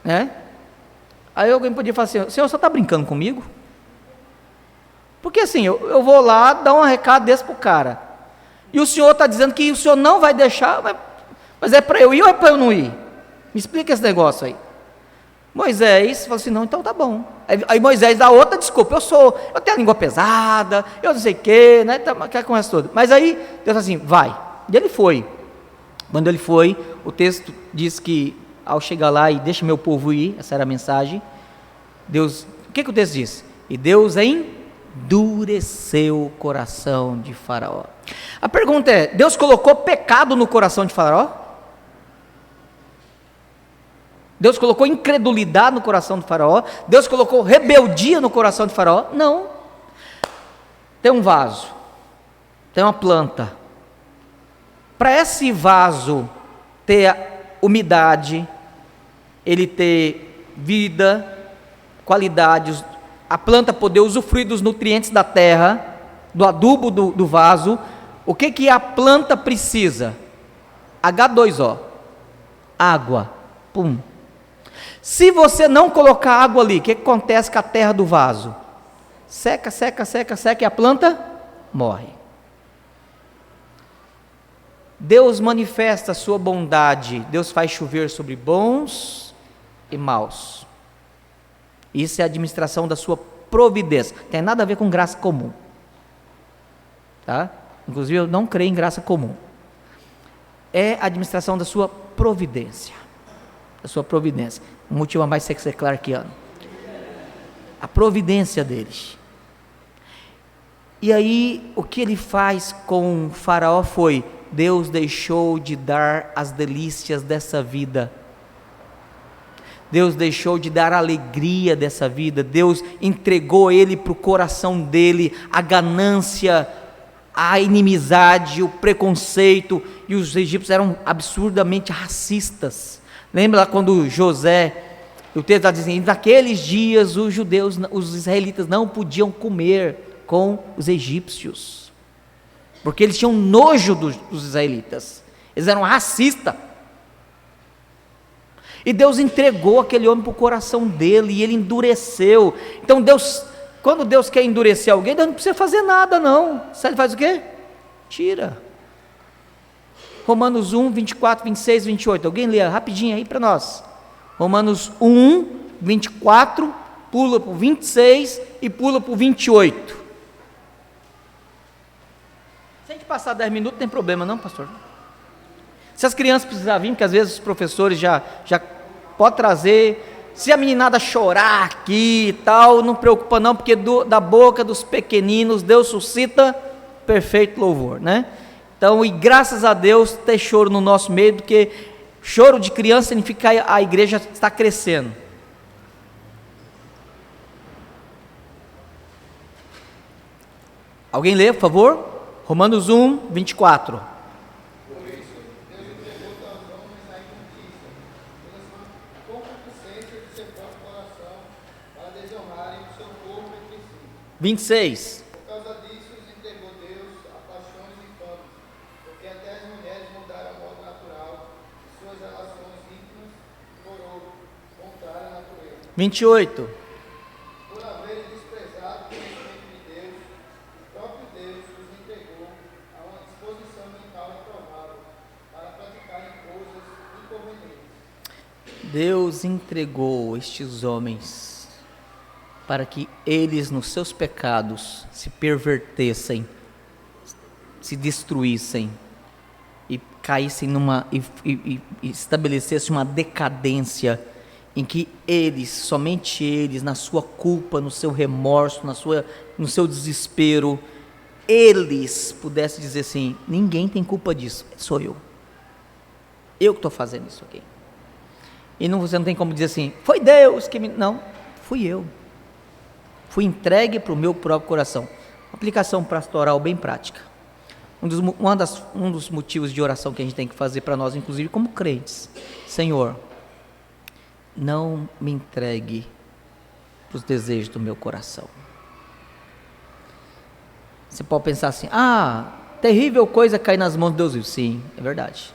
Né? Aí alguém podia falar assim, Senhor, você está brincando comigo? Porque assim, eu vou lá dar um recado desse para o cara, e o Senhor está dizendo que o Senhor não vai deixar, mas é para eu ir ou é para eu não ir? Me explica esse negócio aí. Moisés falou assim, não, então tá bom. Aí Moisés dá outra desculpa, eu tenho a língua pesada, eu não sei o que, né, aquela conversa toda. Mas aí Deus falou assim, vai. E ele foi. Quando ele foi, o texto diz que ao chegar lá e deixa meu povo ir, essa era a mensagem, Deus, o que o texto diz? E Deus endureceu o coração de Faraó. A pergunta é, Deus colocou pecado no coração de Faraó? Deus colocou incredulidade no coração de Faraó? Deus colocou rebeldia no coração de Faraó? Não. Tem um vaso, tem uma planta. Para esse vaso ter umidade, ele ter vida, qualidade, a planta poder usufruir dos nutrientes da terra, do adubo do vaso, o que a planta precisa? H2O, água, pum. Se você não colocar água ali, o que acontece com a terra do vaso? Seca, e a planta morre. Deus manifesta a sua bondade, Deus faz chover sobre bons e maus. Isso é a administração da sua providência, tem nada a ver com graça comum. Tá? Inclusive eu não creio em graça comum. É a administração da sua providência. Da sua providência. Um motivo a mais ser clarkiano. A providência deles. E aí, o que ele faz com Faraó foi, Deus deixou de dar as delícias dessa vida. Deus deixou de dar a alegria dessa vida. Deus entregou ele para o coração dele, a ganância, a inimizade, o preconceito, e os egípcios eram absurdamente racistas. Lembra lá quando José, o texto está dizendo, naqueles dias os judeus, os israelitas não podiam comer com os egípcios, porque eles tinham nojo dos israelitas, eles eram racistas, e Deus entregou aquele homem para o coração dele, e ele endureceu. Então quando Deus quer endurecer alguém, Deus não precisa fazer nada não, sabe ele faz o quê? Tira. Romanos 1, 24, 26, 28, alguém lê rapidinho aí para nós. Romanos 1, 24, pula para o 26 e pula para o 28. Se a gente passar 10 minutos, não tem problema não, pastor? Se as crianças precisarem vir, porque às vezes os professores já podem trazer, se a meninada chorar aqui e tal, não preocupa não, porque da boca dos pequeninos, Deus suscita perfeito louvor, né? Então, e graças a Deus, ter choro no nosso meio, porque choro de criança significa que a igreja está crescendo. Alguém lê, por favor? Romanos 1, 24. Por isso, Deus entregou aos homens a injustiça, pela sua concupiscência de seu próprio coração, para desonrarem o seu povo entre si. 26. Por causa disso, os entregou Deus a paixões infames, porque até as mulheres mudaram a modo natural de suas relações íntimas foram contrárias à natureza. 28. Por haverem desprezado o conhecimento de Deus, o próprio Deus os entregou a uma disposição mental improvável para praticarem coisas inconvenientes. Deus entregou estes homens para que eles nos seus pecados se pervertessem, se destruíssem e caíssem e estabelecessem uma decadência em que eles, somente eles, na sua culpa, no seu remorso, no seu desespero, eles pudessem dizer assim: ninguém tem culpa disso, sou eu que estou fazendo isso aqui. E você não tem como dizer assim: foi Deus que me... Não, fui eu. Fui entregue para o meu próprio coração. Aplicação pastoral bem prática. Um dos motivos de oração que a gente tem que fazer para nós, inclusive como crentes: Senhor, não me entregue para os desejos do meu coração. Você pode pensar assim: terrível coisa cair nas mãos de Deus. Sim, é verdade.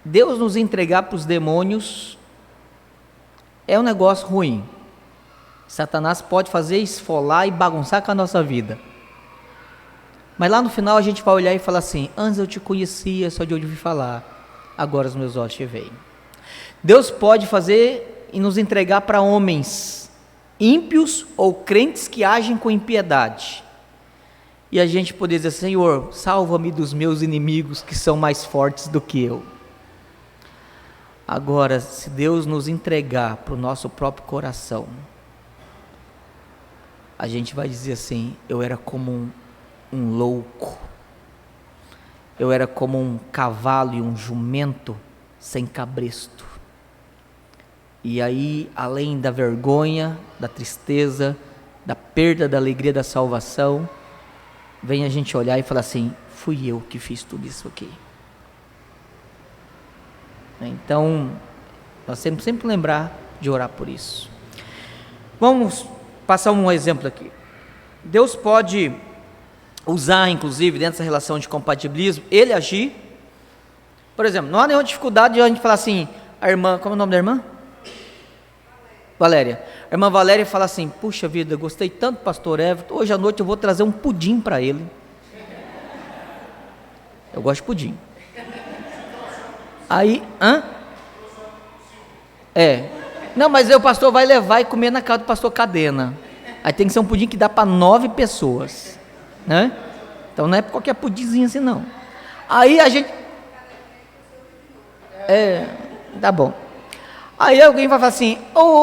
Deus nos entregar para os demônios é um negócio ruim. Satanás pode fazer esfolar e bagunçar com a nossa vida. Mas lá no final a gente vai olhar e falar assim: antes eu te conhecia só de ouvir falar, agora os meus olhos te veem. Deus pode fazer e nos entregar para homens ímpios ou crentes que agem com impiedade. E a gente poder dizer: Senhor, salva-me dos meus inimigos que são mais fortes do que eu. Agora, se Deus nos entregar para o nosso próprio coração, a gente vai dizer assim: eu era como um louco, eu era como um cavalo e um jumento sem cabresto. E aí, além da vergonha, da tristeza, da perda da alegria da salvação, vem a gente olhar e falar assim: fui eu que fiz tudo isso aqui. Então, nós temos sempre lembrar de orar por isso. Vamos passar um exemplo aqui. Deus pode usar, inclusive, dentro dessa relação de compatibilismo, ele agir. Por exemplo, não há nenhuma dificuldade de a gente falar assim: a irmã, como é o nome da irmã? Valéria. A irmã Valéria fala assim: puxa vida, gostei tanto do pastor Everton, hoje à noite eu vou trazer um pudim para ele. Eu gosto de pudim. Aí, não, mas aí o pastor vai levar e comer na casa do pastor Cadena. Aí tem que ser um pudim que dá para 9 pessoas, né? Então não é qualquer pudimzinho assim não. Aí a gente... tá bom. Aí alguém vai falar assim: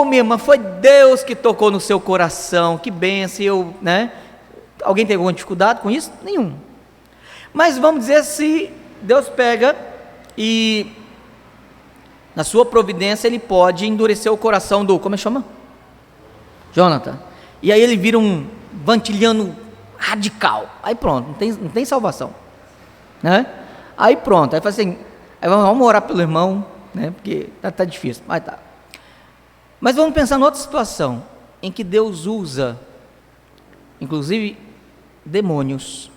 minha irmã, foi Deus que tocou no seu coração, que bênção, né? Alguém tem alguma dificuldade com isso? Nenhum. Mas vamos dizer, se Deus pega e na sua providência ele pode endurecer o coração do, como é que chama? Jonathan. E aí ele vira um vantiliano radical. Aí pronto, não tem salvação, né? Aí pronto, aí fala assim: aí vamos orar pelo irmão, né? Porque tá difícil, mas tá. Mas vamos pensar em outra situação em que Deus usa, inclusive, demônios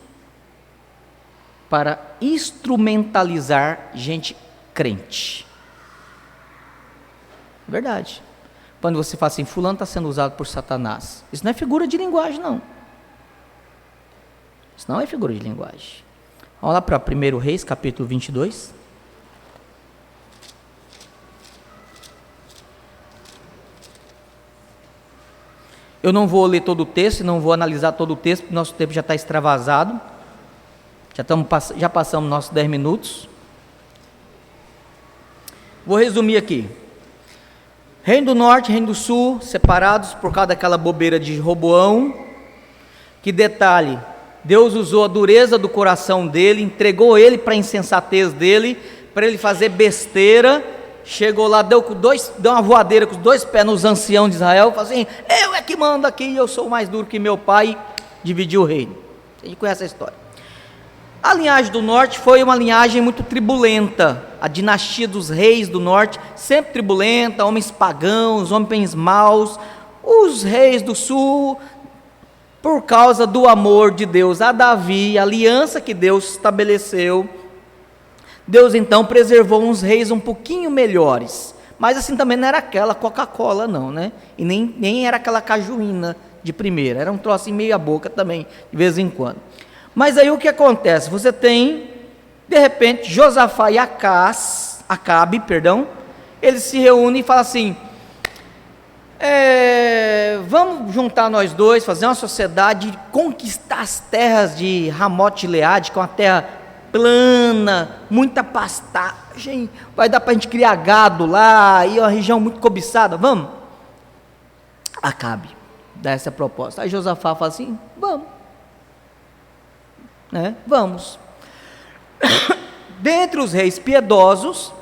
para instrumentalizar gente crente. Verdade. Quando você fala assim: fulano está sendo usado por Satanás, isso não é figura de linguagem, não. Isso não é figura de linguagem. Vamos lá para 1 Reis, capítulo 22. Eu não vou ler todo o texto, não vou analisar todo o texto, porque nosso tempo já está extravasado. Já passamos nossos 10 minutos. Vou resumir aqui. Reino do Norte, Reino do Sul, separados por causa daquela bobeira de Roboão. Que detalhe, Deus usou a dureza do coração dele, entregou ele para a insensatez dele, para ele fazer besteira. Chegou lá, deu uma voadeira com os 2 pés nos anciãos de Israel, falou assim: eu é que mando aqui, eu sou mais duro que meu pai. Dividiu o reino. A gente conhece a história. A linhagem do norte foi uma linhagem muito tribulenta. A dinastia dos reis do norte, sempre tribulenta, homens pagãos, homens maus. Os reis do sul, por causa do amor de Deus a Davi, a aliança que Deus estabeleceu, Deus então preservou uns reis um pouquinho melhores. Mas assim também não era aquela Coca-Cola não, né? E nem era aquela cajuína de primeira, era um troço em meia boca também, de vez em quando. Mas aí o que acontece? Você tem, de repente, Josafá e Acabe, eles se reúnem e falam assim: vamos juntar nós dois, fazer uma sociedade, conquistar as terras de Ramote Gileade, que é uma terra plana, muita pastagem, vai dar para a gente criar gado lá, e é uma região muito cobiçada, vamos? Acabe, dá essa proposta. Aí Josafá fala assim, vamos, né? Vamos. Dentre os reis piedosos,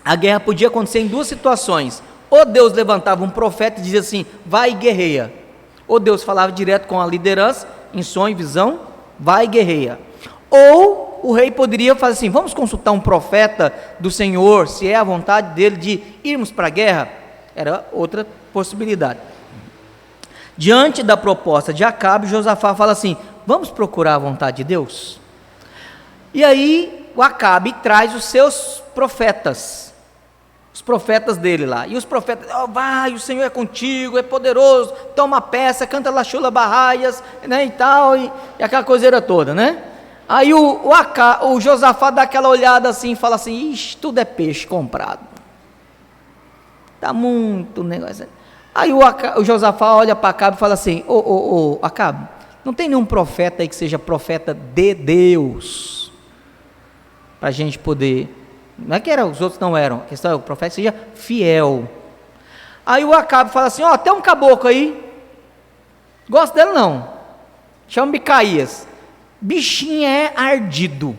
a guerra podia acontecer em duas situações: ou Deus levantava um profeta e dizia assim, vai e guerreia, ou Deus falava direto com a liderança, em sonho e visão, vai e guerreia. Ou o rei poderia fazer assim, vamos consultar um profeta do Senhor, se é a vontade dele de irmos para a guerra. Era outra possibilidade. Diante da proposta de Acabe, Josafá fala assim, vamos procurar a vontade de Deus? E aí o Acabe traz os seus profetas, os profetas dele lá, e os profetas, vai, o Senhor é contigo, é poderoso, toma peça, canta Lachula Barraias, né, e tal, e aquela coiseira toda, né? Aí o Josafá dá aquela olhada assim, e fala assim, ixi, tudo é peixe comprado, tá muito negócio. Aí o Josafá olha para Acabe e fala assim, Acabe, não tem nenhum profeta aí que seja profeta de Deus, para a gente poder, não é que os outros não eram, a questão é o profeta seja fiel. Aí o Acabe fala assim, tem um caboclo aí, gosto dele não, chama Micaías, bichinho é ardido,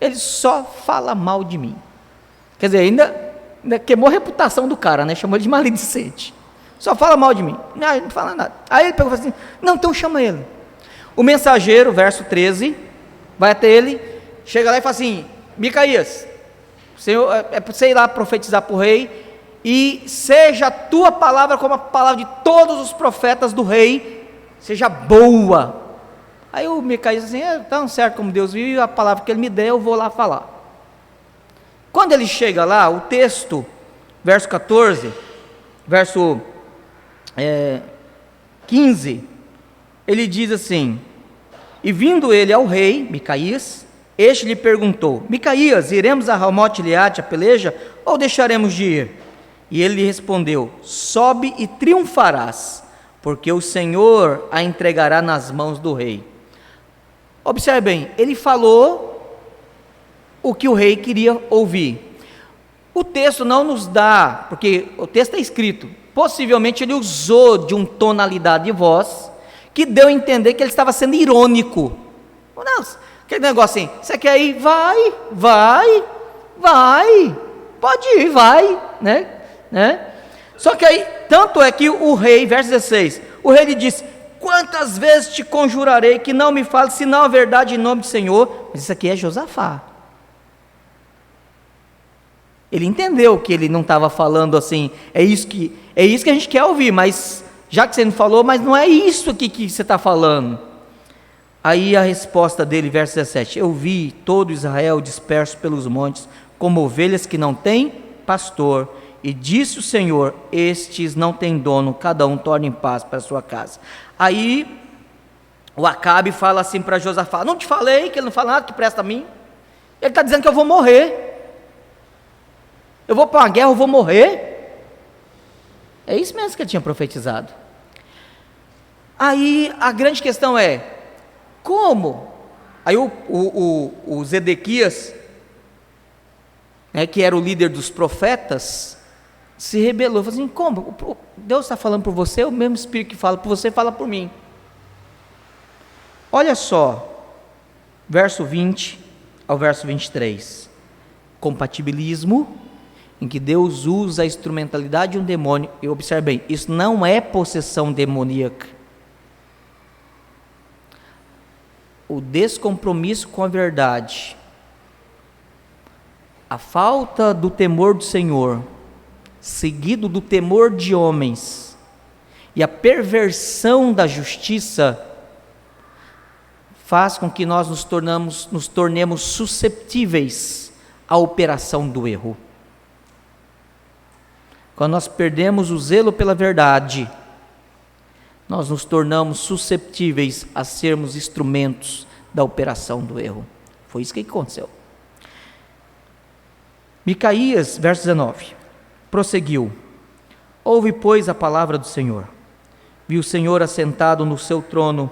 ele só fala mal de mim, quer dizer, ainda queimou a reputação do cara, né? Chamou ele de maledicente, só fala mal de mim, ele não fala nada. Aí ele pegou e falou assim, não, então chama ele. O mensageiro, verso 13, vai até ele, chega lá e fala assim, Micaías, Senhor, é para você ir lá profetizar para o rei, e seja a tua palavra como a palavra de todos os profetas do rei, seja boa. Aí o Micaías assim, tão certo como Deus viu, a palavra que ele me der, eu vou lá falar. Quando ele chega lá, o texto, verso 14, verso 15, ele diz assim, e vindo ele ao rei, Micaías, este lhe perguntou, Micaías, iremos a Ramote Gileade a peleja, ou deixaremos de ir? E ele lhe respondeu, sobe e triunfarás, porque o Senhor a entregará nas mãos do rei. Observe bem, ele falou o que o rei queria ouvir. O texto não nos dá, porque o texto é escrito, possivelmente ele usou de uma tonalidade de voz, que deu a entender que ele estava sendo irônico. Não, aquele negócio assim, você quer ir? Vai, pode ir, vai, né? Só que aí, tanto é que o rei, verso 16, o rei lhe disse, quantas vezes te conjurarei que não me fales, senão a verdade em nome do Senhor? Mas isso aqui é Josafá. Ele entendeu que ele não estava falando assim, é isso que a gente quer ouvir, mas já que você não falou, mas não é isso aqui que você está falando. Aí a resposta dele, verso 17, eu vi todo Israel disperso pelos montes, como ovelhas que não têm pastor, e disse o Senhor, estes não têm dono, cada um torna em paz para a sua casa. Aí o Acabe fala assim para Josafá, não te falei que ele não fala nada que presta a mim? Ele está dizendo que eu vou morrer, eu vou para uma guerra, eu vou morrer. É isso mesmo que ele tinha profetizado. Aí a grande questão é, como? Aí o Zedequias, que era o líder dos profetas, se rebelou, falou assim, como? Deus está falando por você, o mesmo Espírito que fala por você, fala por mim. Olha só, verso 20 ao verso 23, compatibilismo, em que Deus usa a instrumentalidade de um demônio, e observe bem, isso não é possessão demoníaca, o descompromisso com a verdade, a falta do temor do Senhor, seguido do temor de homens, e a perversão da justiça, faz com que nós nos tornemos susceptíveis à operação do erro. Quando nós perdemos o zelo pela verdade, nós nos tornamos susceptíveis a sermos instrumentos da operação do erro. Foi isso que aconteceu. Micaías, verso 19, prosseguiu, Ouve, pois, a palavra do Senhor. Viu o Senhor assentado no seu trono,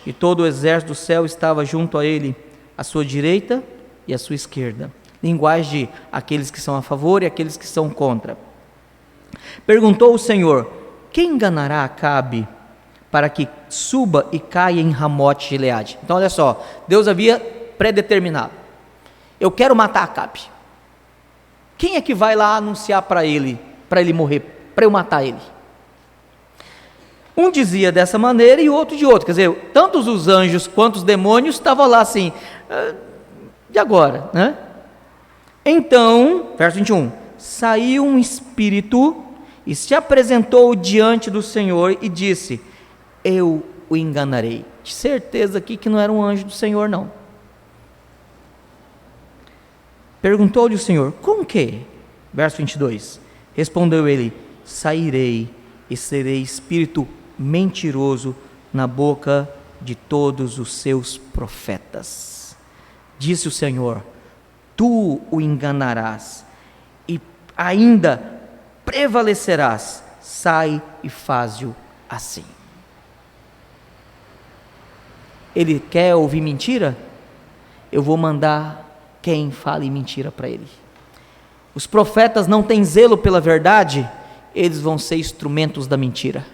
e todo o exército do céu estava junto a ele, à sua direita e à sua esquerda. Linguagem de aqueles que são a favor e aqueles que são contra. Perguntou o Senhor: quem enganará Acabe para que suba e caia em Ramote Gileade? Então olha só, Deus havia predeterminado: eu quero matar Acabe. Quem é que vai lá anunciar para ele morrer, para eu matar ele? Um dizia dessa maneira e o outro de outra. Quer dizer, tanto os anjos quanto os demônios estavam lá assim, de agora, né? Então, verso 21, saiu um espírito e se apresentou diante do Senhor e disse: eu o enganarei. De certeza aqui que não era um anjo do Senhor, não. Perguntou-lhe o Senhor: com que? Verso 22, respondeu ele: sairei e serei espírito mentiroso na boca de todos os seus profetas. Disse o Senhor: tu o enganarás e ainda prevalecerás. Sai e faze-o assim. Ele quer ouvir mentira? Eu vou mandar quem fale mentira para ele. Os profetas não têm zelo pela verdade, eles vão ser instrumentos da mentira.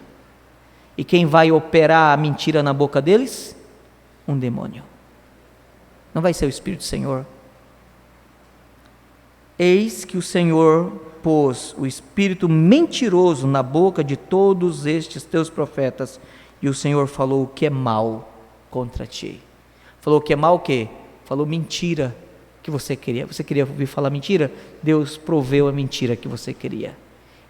E quem vai operar a mentira na boca deles? Um demônio. Não vai ser o Espírito do Senhor. Eis que o Senhor pôs o espírito mentiroso na boca de todos estes teus profetas, e o Senhor falou o que é mal contra ti. Falou o que é mal o quê? Falou mentira que você queria. Você queria ouvir falar mentira? Deus proveu a mentira que você queria.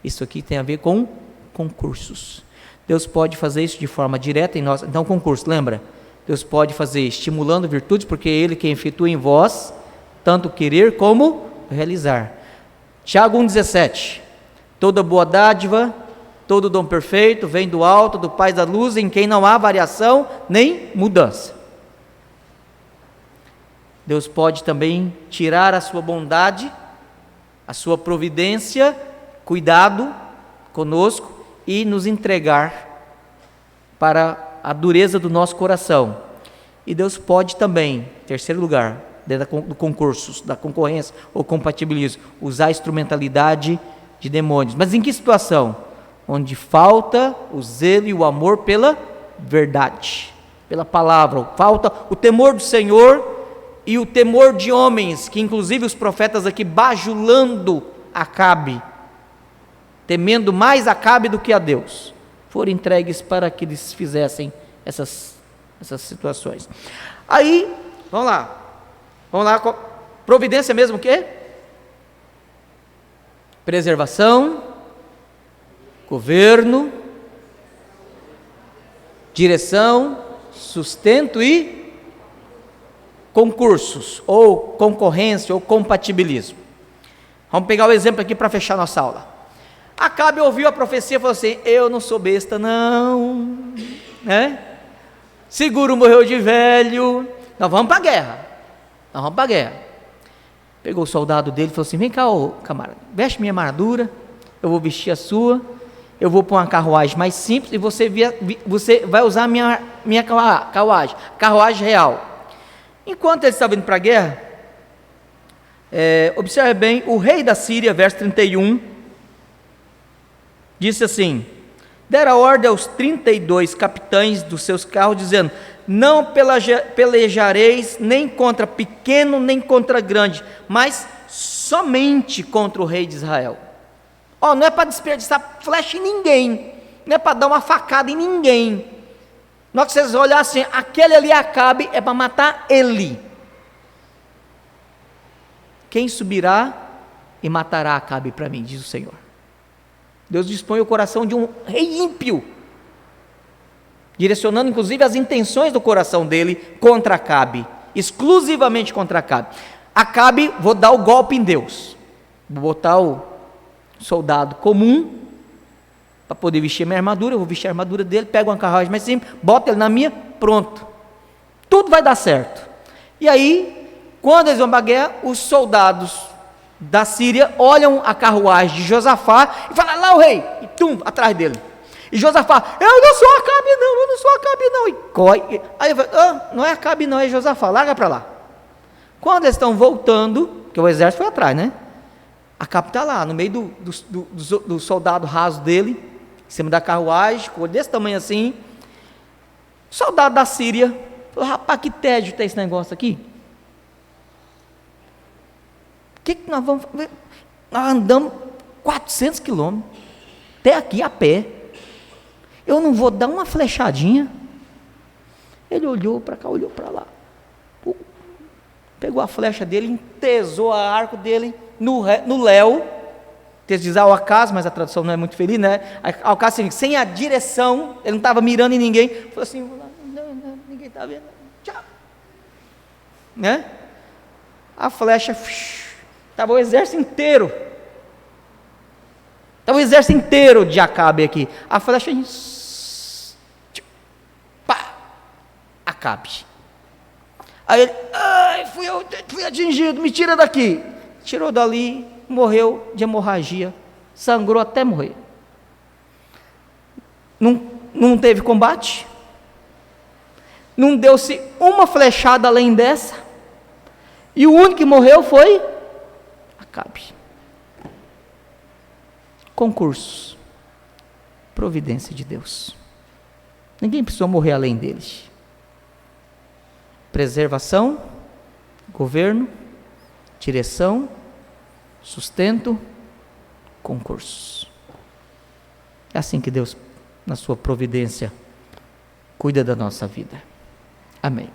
Isso aqui tem a ver com concursos. Deus pode fazer isso de forma direta em nós. Então, concurso, lembra? Deus pode fazer estimulando virtudes, porque é Ele quem efetua em vós tanto querer como realizar. Tiago 1,17: toda boa dádiva, todo dom perfeito vem do alto, do Pai da luz, em quem não há variação nem mudança. Deus pode também tirar a sua bondade, a sua providência, cuidado conosco e nos entregar para a dureza do nosso coração. E Deus pode também, terceiro lugar, dentro do concurso, da concorrência ou compatibilismo, usar a instrumentalidade de demônios. Mas em que situação? Onde falta o zelo e o amor pela verdade, pela palavra, falta o temor do Senhor e o temor de homens, que inclusive os profetas aqui bajulando Acabe, temendo mais Acabe do que a Deus, foram entregues para que eles fizessem essas situações. Aí, vamos lá, providência mesmo o quê? Preservação, governo, direção, sustento e concursos, ou concorrência, ou compatibilismo. Vamos pegar o exemplo aqui para fechar nossa aula. Acabe ouviu a profecia e falou assim: eu não sou besta não, né? Seguro morreu de velho, nós vamos para a guerra. Pegou o soldado dele e falou assim: vem cá, ô camarada, veste minha armadura, eu vou vestir a sua, eu vou pôr uma carruagem mais simples e você vai usar a minha carruagem real. Enquanto ele estava indo para a guerra, observe bem, o rei da Síria, verso 31, disse assim: dera ordem aos 32 capitães dos seus carros, dizendo: não pelejareis nem contra pequeno, nem contra grande, mas somente contra o rei de Israel. Não é para desperdiçar flecha em ninguém, não é para dar uma facada em ninguém. Na hora que vocês olharem assim, aquele ali Acabe, é para matar ele. Quem subirá e matará Acabe para mim, diz o Senhor. Deus dispõe o coração de um rei ímpio, direcionando inclusive as intenções do coração dele contra Acabe, exclusivamente contra Acabe. Acabe, vou dar o golpe em Deus, vou botar o soldado comum para poder vestir a minha armadura, eu vou vestir a armadura dele, pego uma carruagem mais simples, boto ele na minha, pronto, tudo vai dar certo. E aí, quando eles vão para a guerra, os soldados da Síria olham a carruagem de Josafá e falam: lá o rei, e tum, atrás dele. E Josafá: eu não sou Acabe não, eu não sou Acabe não. E corre. Aí ele fala: não é Acabe não, é Josafá, larga para lá. Quando eles estão voltando, porque o exército foi atrás, né? Acabe está lá, no meio do soldado raso dele, em cima da carruagem, com desse tamanho assim. Soldado da Síria falou: rapaz, que tédio tem esse negócio aqui. O que nós vamos fazer? Nós andamos 400 quilômetros, até aqui a pé. Eu não vou dar uma flechadinha. Ele olhou para cá, olhou para lá. Pegou a flecha dele, entesou a arco dele no léu. Texto diz ao acaso, mas a tradução não é muito feliz, né? Ao acaso, assim, sem a direção, ele não estava mirando em ninguém. Falou assim: não, ninguém está vendo. Tchau. Né? A flecha, estava o exército inteiro. Estava o exército inteiro de Acabe aqui. A flecha, pá, Acabe. Aí ele: ai, fui atingido, me tira daqui. Tirou dali, morreu de hemorragia, sangrou até morrer. Não teve combate, não deu-se uma flechada além dessa, e o único que morreu foi Acabe. Concursos, providência de Deus. Ninguém precisou morrer além deles. Preservação, governo, direção, sustento, concursos. É assim que Deus, na sua providência, cuida da nossa vida. Amém.